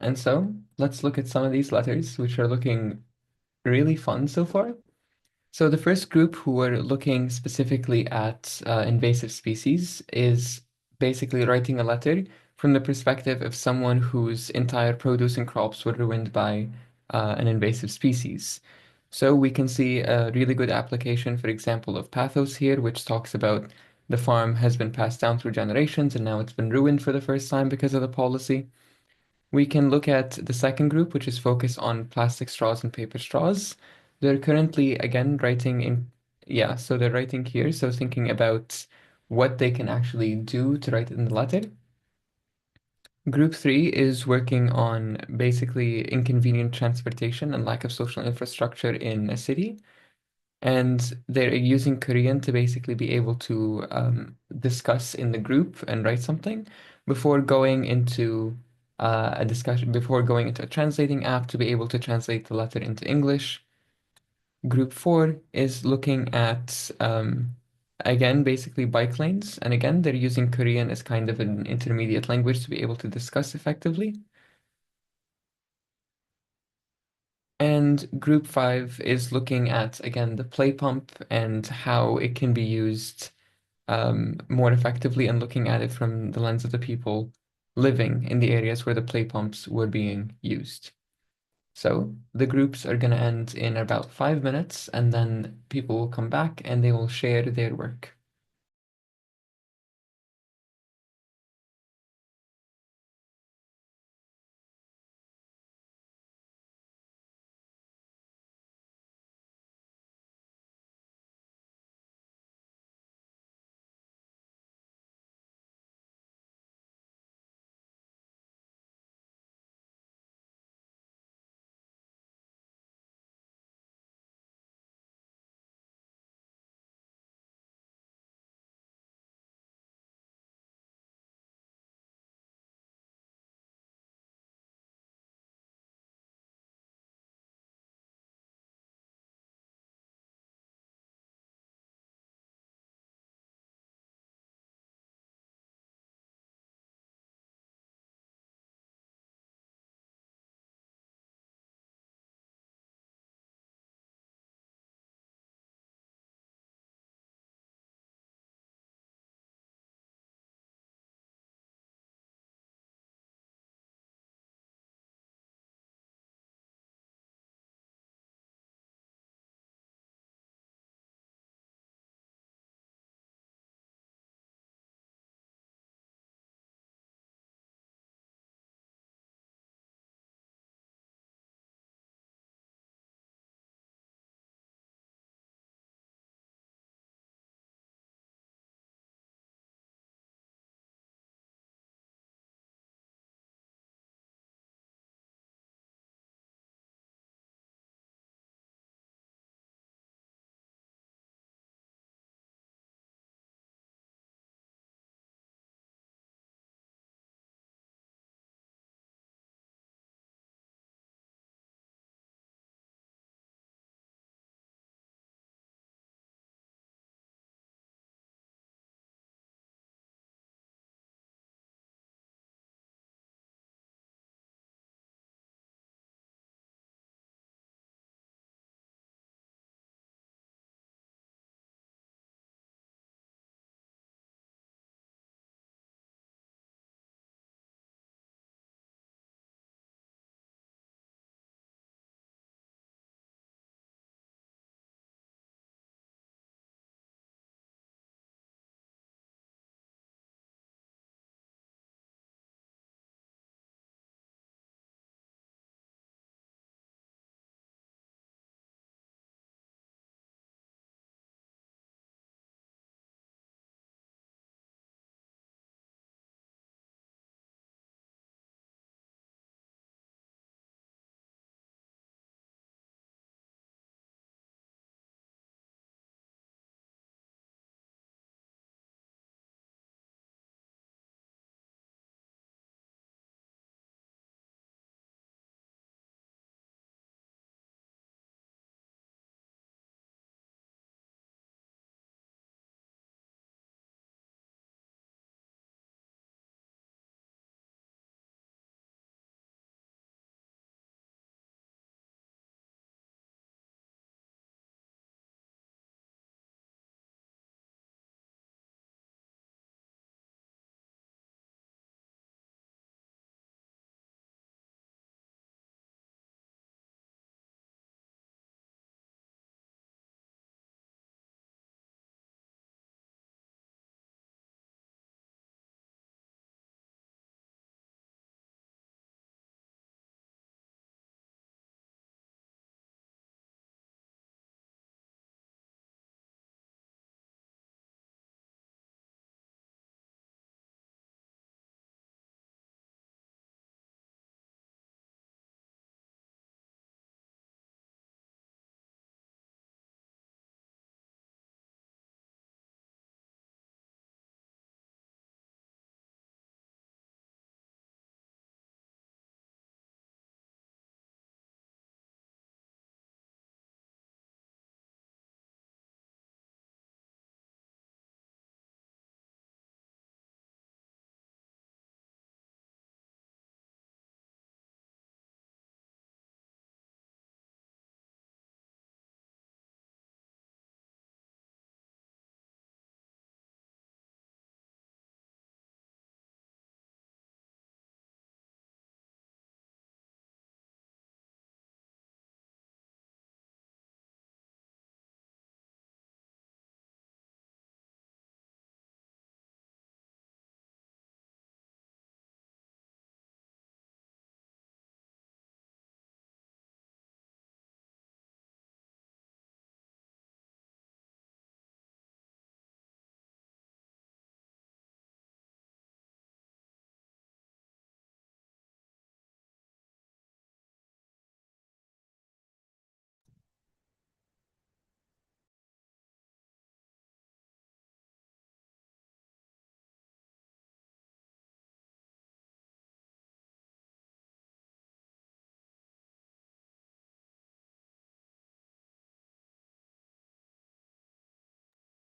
And so let's look at some of these letters, which are looking really fun so far. So the first group who are looking specifically at invasive species is basically writing a letter from the perspective of someone whose entire produce and crops were ruined by an invasive species. So we can see a really good application, for example, of pathos here, which talks about the farm has been passed down through generations and now it's been ruined for the first time because of the policy. We can look at the second group, which is focused on plastic straws and paper straws. They're currently, again, writing in, yeah, so they're writing here. So thinking about what they can actually do to write in the letter. Group three is working on basically inconvenient transportation and lack of social infrastructure in a city. And they're using Korean to basically be able to discuss in the group and write something before going into a discussion, before going into a translating app to be able to translate the letter into English. Group four is looking at, again, basically bike lanes. And again, they're using Korean as kind of an intermediate language to be able to discuss effectively. And group five is looking at, again, the play pump and how it can be used more effectively and looking at it from the lens of the people living in the areas where the play pumps were being used. So the groups are going to end in about 5 minutes, and then people will come back and they will share their work.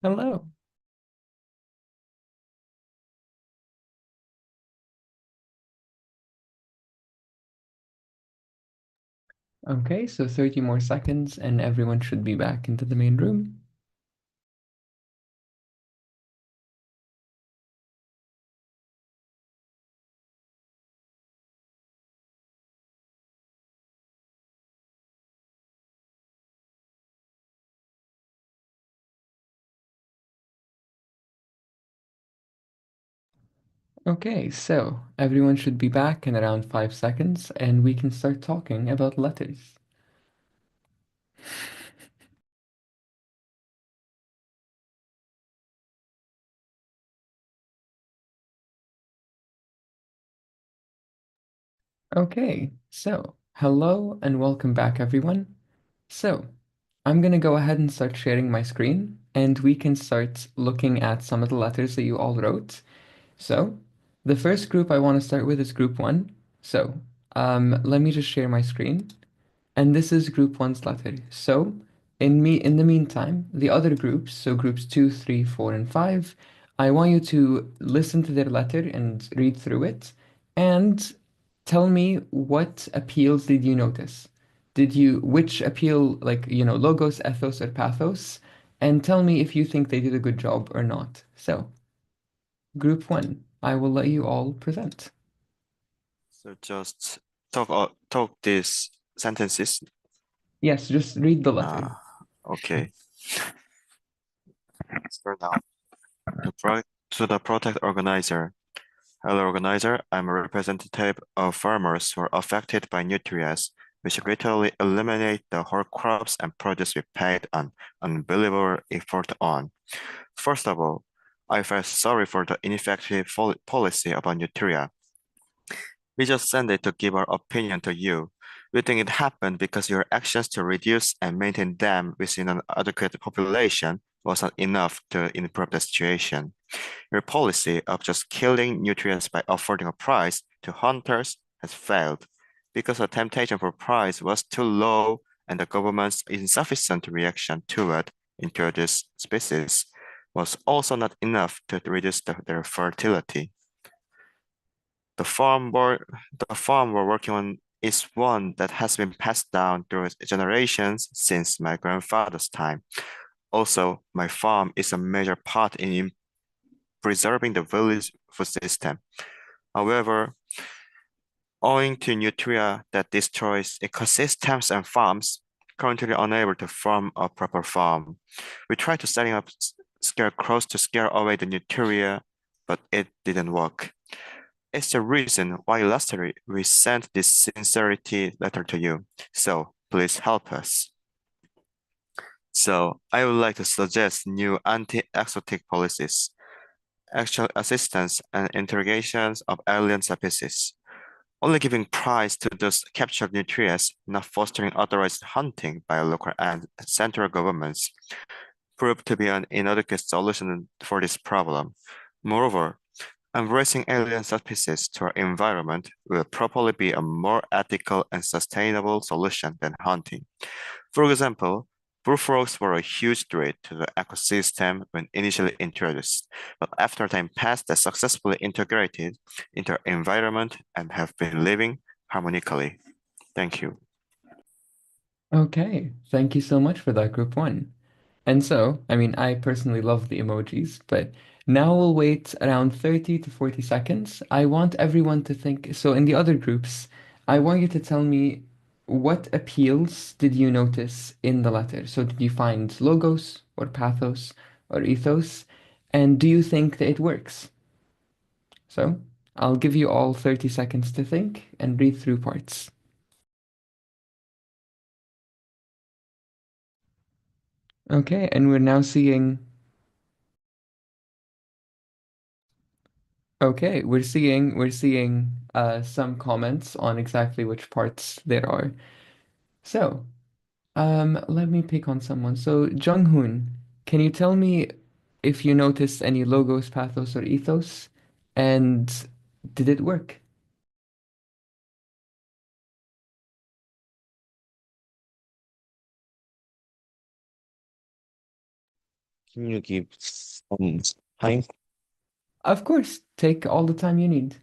Hello. Okay, so 30 more seconds and everyone should be back into the main room. Okay, so everyone should be back in around 5 seconds and we can start talking about letters. Okay, so hello and welcome back, everyone. So I'm gonna go ahead and start sharing my screen and we can start looking at some of the letters that you all wrote. So the first group I want to start with is group one. So let me just share my screen. And this is group one's letter. So in the meantime, the other groups, so groups two, three, four, and five, I want you to listen to their letter and read through it and tell me what appeals did you notice? Which appeal, like, logos, ethos, or pathos? And tell me if you think they did a good job or not. So, group one, I will let you all present. So just talk these sentences. Yes, just read the letter. Okay. Start now. To the project organizer. Hello, organizer. I'm a representative of farmers who are affected by nutrients, which greatly eliminate the whole crops and produce we paid an unbelievable effort on. First of all, I felt sorry for the ineffective policy about nutria. We just sent it to give our opinion to you. We think it happened because your actions to reduce and maintain them within an adequate population wasn't enough to improve the situation. Your policy of just killing nutrients by affording a price to hunters has failed because the temptation for price was too low and the government's insufficient reaction to it introduced species was also not enough to reduce their fertility. The farm we're working on is one that has been passed down through generations since my grandfather's time. Also, my farm is a major part in preserving the village food system. However, owing to nutria that destroys ecosystems and farms, currently unable to form a proper farm. We tried to setting up scarecrows to scare away the nutria, but it didn't work. It's the reason why last year we sent this sincerity letter to you. So please help us. So I would like to suggest new anti-exotic policies, actual assistance and interrogations of alien species. Only giving prize to those captured nutrients, not fostering authorized hunting by local and central governments, proved to be an inadequate solution for this problem. Moreover, embracing alien species to our environment will probably be a more ethical and sustainable solution than hunting. For example, bullfrogs were a huge threat to the ecosystem when initially introduced, but after time passed, they successfully integrated into our environment and have been living harmonically. Thank you. Okay, thank you so much for that, group one. And so, I mean, I personally love the emojis, but now we'll wait around 30 to 40 seconds. I want everyone to think, so in the other groups, I want you to tell me what appeals did you notice in the letter? So did you find logos or pathos or ethos? And do you think that it works? So I'll give you all 30 seconds to think and read through parts. Okay, and we're now seeing Okay, we're seeing some comments on exactly which parts there are. So, let me pick on someone. So, Jung-hoon, can you tell me if you noticed any logos, pathos, or ethos? And did it work? Can you give some time? Of course, take all the time you need.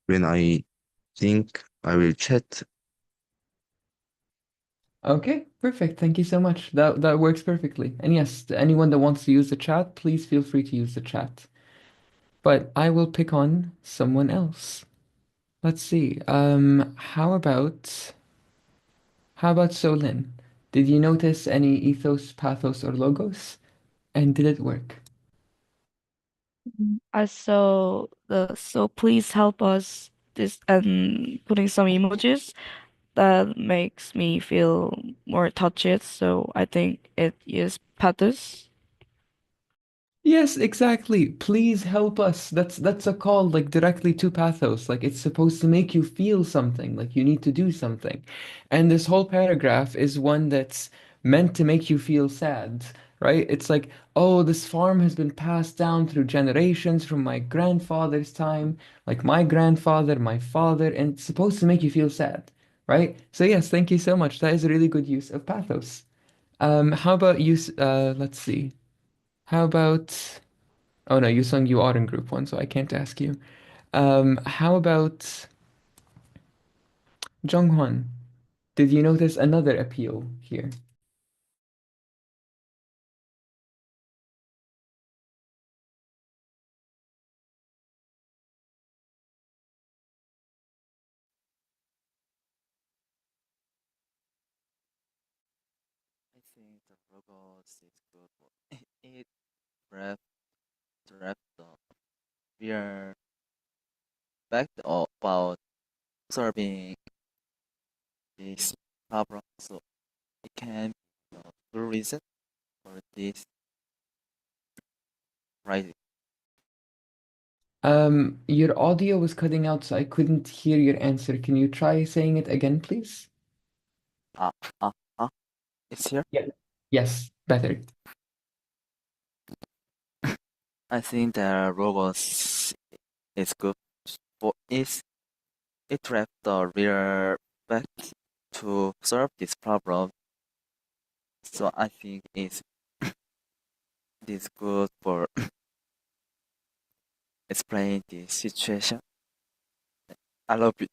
When I think I will chat. Okay, perfect. Thank you so much. That works perfectly. And yes, to anyone that wants to use the chat, please feel free to use the chat. But I will pick on someone else. Let's see. How about Solin? Did you notice any ethos, pathos, or logos? And did it work? I saw the so please help us this and putting some emojis that makes me feel more touched. So I think it is pathos. Yes, exactly. Please help us. That's a call like directly to pathos. Like it's supposed to make you feel something, like you need to do something. And this whole paragraph is one that's meant to make you feel sad, right? It's like, oh, this farm has been passed down through generations from my grandfather's time, like my grandfather, my father, and it's supposed to make you feel sad, right? So yes, thank you so much. That is a really good use of pathos. How about you, let's see. How about Oh no, you sung you are in group one, so I can't ask you. How about Jonghwan? Did you notice another appeal here? I think the logo is good. It rep the real fact about solving this problem. So it can be a good reason for this writing. Your audio was cutting out, so I couldn't hear your answer. Can you try saying it again, please? Ah, ah, ah. It's here. Yeah. Yes, better. I think the robots is good for it traps the real fact to solve this problem. So I think it's good for explain the situation. I love it.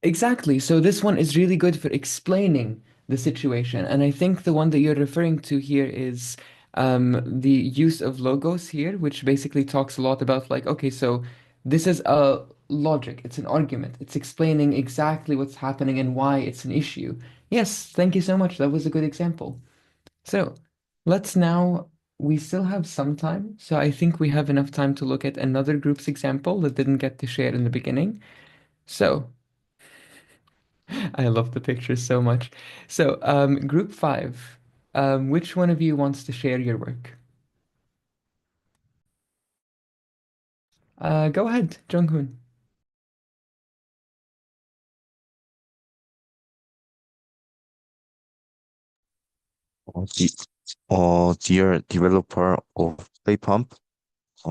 Exactly. So this one is really good for explaining the situation. And I think the one that you're referring to here is the use of logos here, which basically talks a lot about like, okay, so this is a logic, it's an argument, it's explaining exactly what's happening and why it's an issue. Yes, thank you so much. That was a good example. So let's now, we still have some time. So I think we have enough time to look at another group's example that didn't get to share in the beginning. So I love the pictures so much. So, group five, which one of you wants to share your work? Go ahead, Junghoon. Dear developer of Playpump,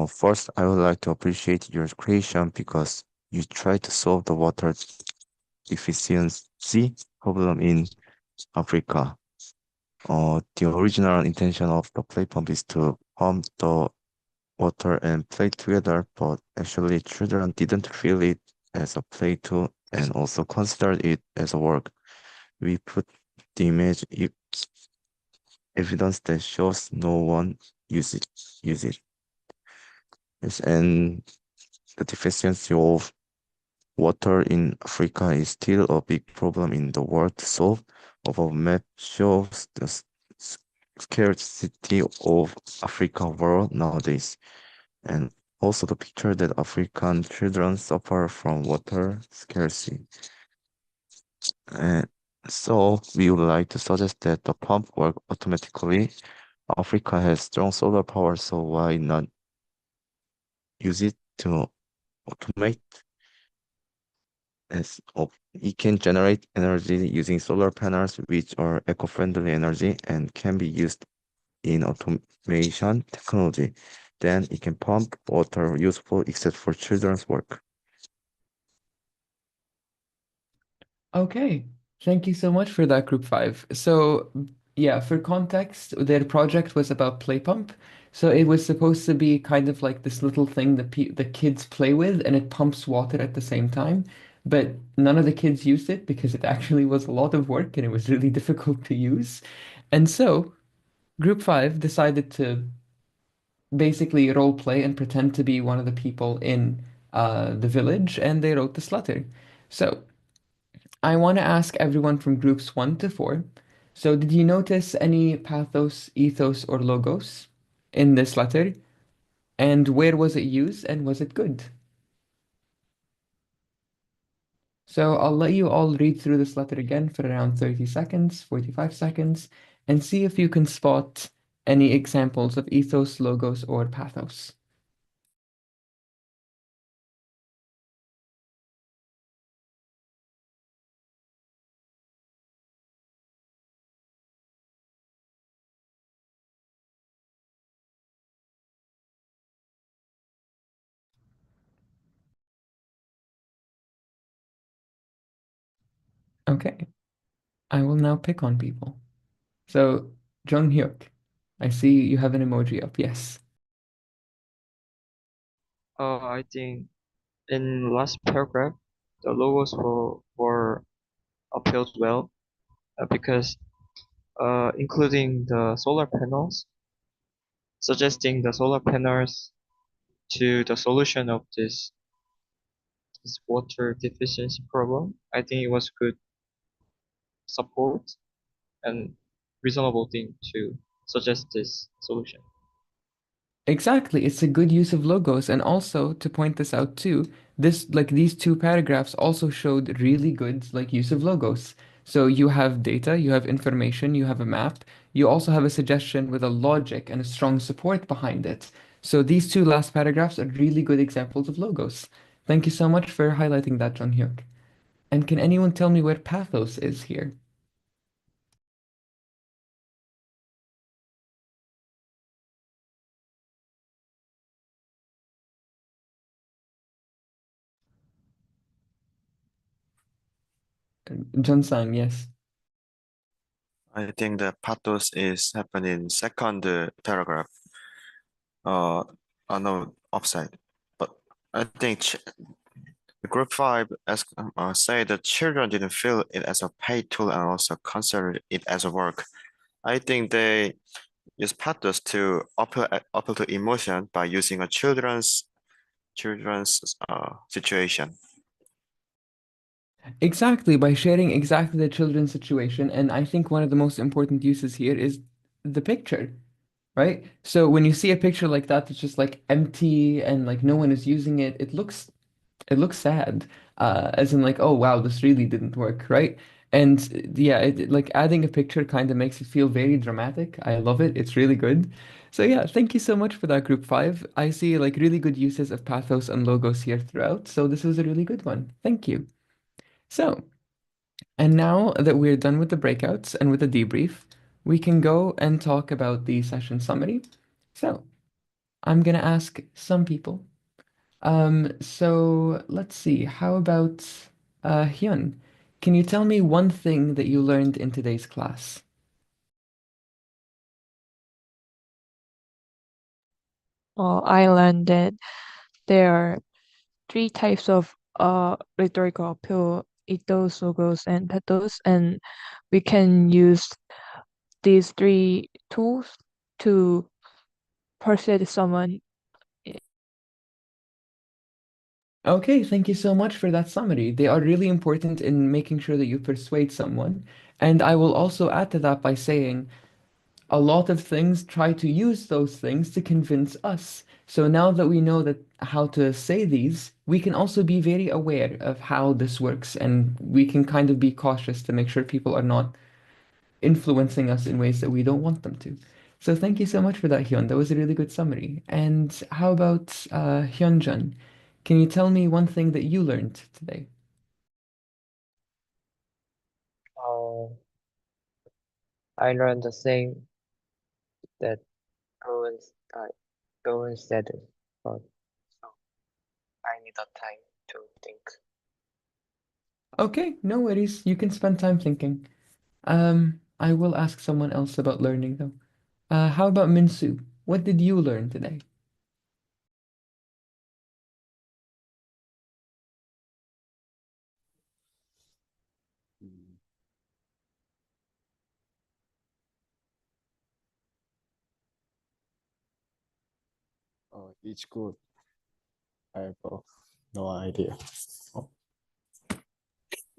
first I would like to appreciate your creation because you try to solve the water deficiency problem in Africa. The original intention of the play pump is to pump the water and play together, but actually children didn't feel it as a play tool and also considered it as a work. We put the evidence that shows no one use it. Yes, and the deficiency of water in Africa is still a big problem in the world to solve. Our map shows the scarcity of Africa world nowadays, and also the picture that African children suffer from water scarcity. And so we would like to suggest that the pump work automatically. Africa has strong solar power, so why not use it to automate it can generate energy using solar panels, which are eco-friendly energy and can be used in automation technology. Then it can pump water useful except for children's work. Okay, thank you so much for that, Group 5. So, yeah, for context, their project was about play pump. So it was supposed to be kind of like this little thing that pe the kids play with, and it pumps water at the same time. But none of the kids used it because it actually was a lot of work and it was really difficult to use. And so, Group 5 decided to basically role play and pretend to be one of the people in the village, and they wrote this letter. So, I want to ask everyone from groups 1 to 4. So, did you notice any pathos, ethos, or logos in this letter? And where was it used and was it good? So, I'll let you all read through this letter again for around 30 seconds, 45 seconds, and see if you can spot any examples of ethos, logos, or pathos. Okay, I will now pick on people. So, Jung Hyuk, I see you have an emoji up. Yes. I think in last paragraph, the logos were appealed well because including the solar panels, suggesting the solar panels to the solution of this water deficiency problem. I think it was good support and reasonable thing to suggest this solution. Exactly. It's a good use of logos. And also to point this out too, this like these two paragraphs also showed really good like use of logos. So you have data, you have information, you have a map, you also have a suggestion with a logic and a strong support behind it. So these two last paragraphs are really good examples of logos. Thank you so much for highlighting that, Jung Hyuk. And can anyone tell me where pathos is here? Jun Sang, yes. I think the pathos is happening in second paragraph, uh, on the upside. But I think group 5 say that children didn't feel it as a paid tool and also consider it as a work. I think they use pathos to appeal to emotion by using a children's situation. Exactly, by sharing exactly the children's situation. And I think one of the most important uses here is the picture, right? So when you see a picture like that that's just like empty and like no one is using it, it looks sad. As in like, oh wow, this really didn't work, right? And yeah, like adding a picture kind of makes it feel very dramatic. I love it. It's really good. So yeah, thank you so much for that, Group 5. I see like really good uses of pathos and logos here throughout. So this was a really good one. Thank you. So, and now that we're done with the breakouts and with the debrief, we can go and talk about the session summary. So, I'm gonna ask some people. So let's see. How about Hyun? Can you tell me one thing that you learned in today's class? I learned that there are three types of rhetorical appeal: ethos, logos, and pathos, and we can use these three tools to persuade someone. Okay, thank you so much for that summary. They are really important in making sure that you persuade someone. And I will also add to that by saying a lot of things try to use those things to convince us. So now that we know that how to say these, we can also be very aware of how this works, and we can kind of be cautious to make sure people are not influencing us in ways that we don't want them to. So thank you so much for that, Hyun. That was a really good summary. And how about Hyunjun? Can you tell me one thing that you learned today? Uh, I learned the same that coincided, but so I need a time to think. Okay, no worries. You can spend time thinking. I will ask someone else about learning though. How about Minsu? What did you learn today? It's good. I have no idea.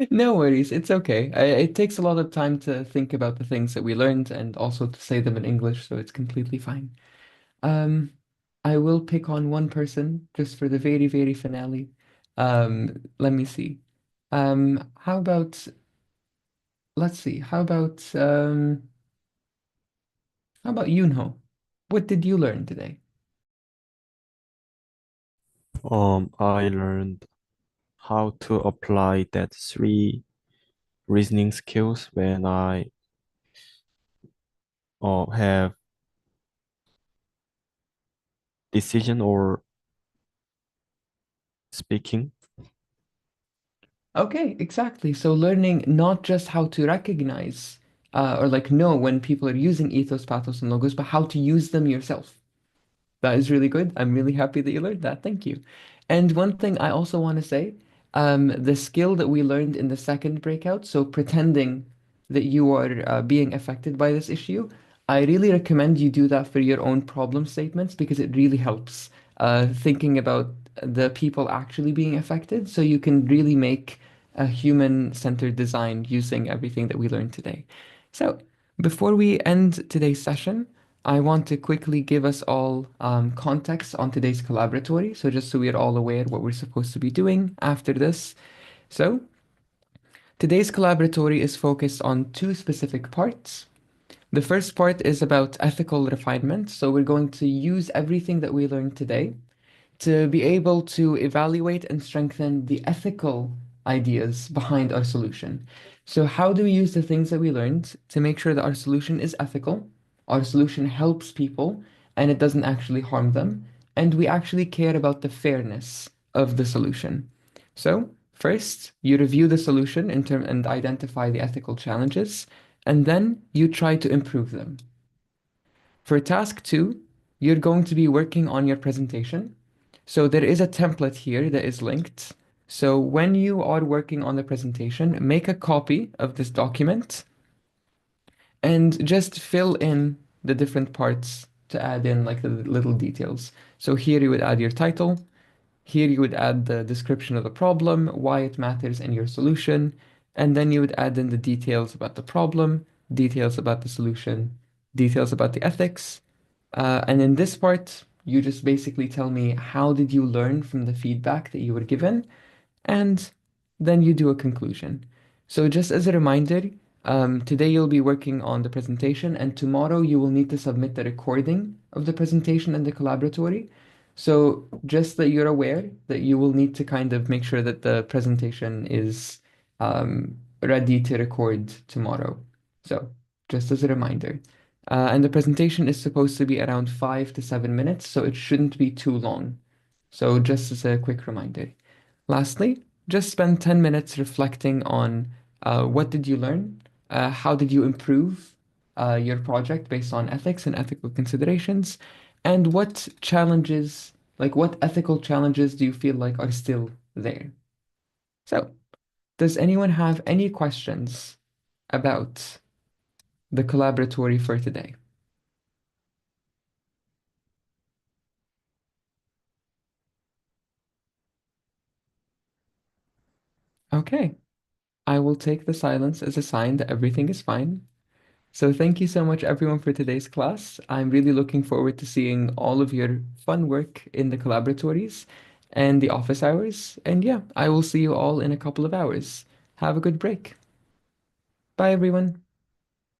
No worries, it's okay. It takes a lot of time to think about the things that we learned and also to say them in English, so it's completely fine. Um, I will pick on one person just for the very, very finale. Let me see. How about, let's see, how about Yunho? What did you learn today? I learned how to apply that three reasoning skills when I have decision or speaking. Okay, exactly. So learning not just how to recognize or like know when people are using ethos, pathos, and logos, but how to use them yourself. That is really good. I'm really happy that you learned that. Thank you. And one thing I also want to say, the skill that we learned in the second breakout, so pretending that you are being affected by this issue, I really recommend you do that for your own problem statements because it really helps thinking about the people actually being affected so you can really make a human-centered design using everything that we learned today. So, before we end today's session, I want to quickly give us all context on today's collaboratory, so just so we're all aware what we're supposed to be doing after this. So, today's collaboratory is focused on two specific parts. The first part is about ethical refinement, so we're going to use everything that we learned today to be able to evaluate and strengthen the ethical ideas behind our solution. So, how do we use the things that we learned to make sure that our solution is ethical, our solution helps people, and it doesn't actually harm them, and we actually care about the fairness of the solution? So, first, you review the solution in term and identify the ethical challenges, and then you try to improve them. For task two, you're going to be working on your presentation. So there is a template here that is linked. So when you are working on the presentation, make a copy of this document and just fill in the different parts to add in like the little details. So here you would add your title. Here you would add the description of the problem, why it matters in your solution, and then you would add in the details about the problem, details about the solution, details about the ethics. And in this part, you just basically tell me how did you learn from the feedback that you were given, and then you do a conclusion. So just as a reminder, today you'll be working on the presentation, and tomorrow you will need to submit the recording of the presentation in the collaboratory. So just that you're aware that you will need to kind of make sure that the presentation is ready to record tomorrow. So just as a reminder. And the presentation is supposed to be around 5 to 7 minutes, so it shouldn't be too long. So just as a quick reminder. Lastly, just spend 10 minutes reflecting on what did you learn? How did you improve your project based on ethics and ethical considerations? And what challenges, like what ethical challenges do you feel like are still there? So, does anyone have any questions about the collaboratory for today? Okay, I will take the silence as a sign that everything is fine. So thank you so much everyone for today's class. I'm really looking forward to seeing all of your fun work in the collaboratories and the office hours. And yeah, I will see you all in a couple of hours. Have a good break. Bye everyone.